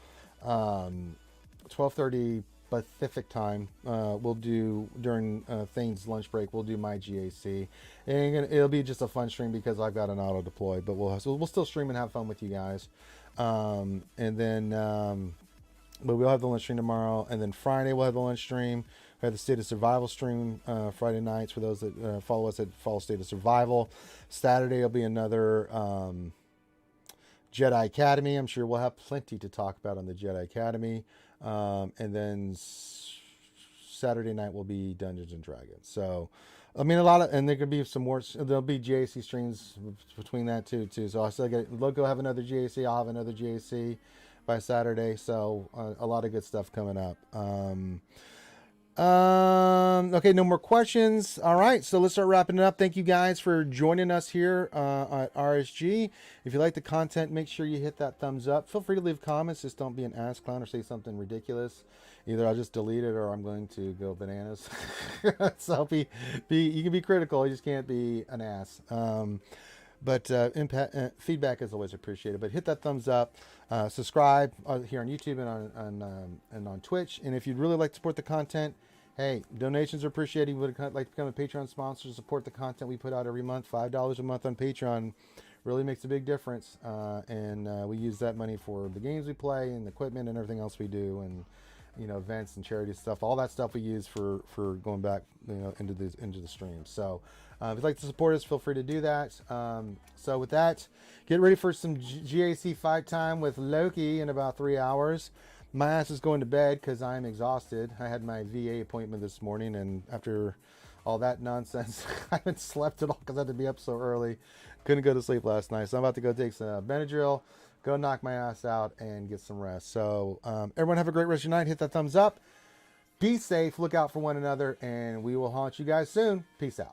12:30 Pacific time. We'll do during Thane's lunch break. We'll do my GAC, and it'll be just a fun stream because I've got an auto deploy. But we'll still stream and have fun with you guys, and then but we'll have the lunch stream tomorrow, and then Friday we'll have the lunch stream. We have the State of Survival stream Friday nights for those that follow us at Follow State of Survival. Saturday will be another Jedi Academy. I'm sure we'll have plenty to talk about on the Jedi Academy. And then Saturday night will be Dungeons and Dragons. So, I mean, and there could be some more. There'll be GAC streams between that too. So I'll still get Loco have another GAC. I'll have another GAC by Saturday. So a lot of good stuff coming up. Okay, no more questions. All right, so let's start wrapping it up. Thank you guys for joining us here at RSG. If you like the content, make sure you hit that thumbs up. Feel free to leave comments. Just don't be an ass clown or say something ridiculous. Either I'll just delete it or I'm going to go bananas. So you can be critical. You just can't be an ass. But feedback is always appreciated. But hit that thumbs up, subscribe here on YouTube and on Twitch. And if you'd really like to support the content, hey, donations are appreciated. If you would like to become a Patreon sponsor to support the content we put out every month. $5 a month on Patreon really makes a big difference. And we use that money for the games we play and the equipment and everything else we do, and events and charity stuff. All that stuff we use for going back into the stream. So if you'd like to support us, feel free to do that. So with that, get ready for some GAC fight time with Loki in about 3 hours. My ass is going to bed because I'm exhausted. I had my VA appointment this morning, and after all that nonsense, I haven't slept at all because I had to be up so early. Couldn't go to sleep last night. So I'm about to go take some Benadryl, go knock my ass out, and get some rest. So everyone have a great rest of your night. Hit that thumbs up. Be safe. Look out for one another, and we will haunt you guys soon. Peace out.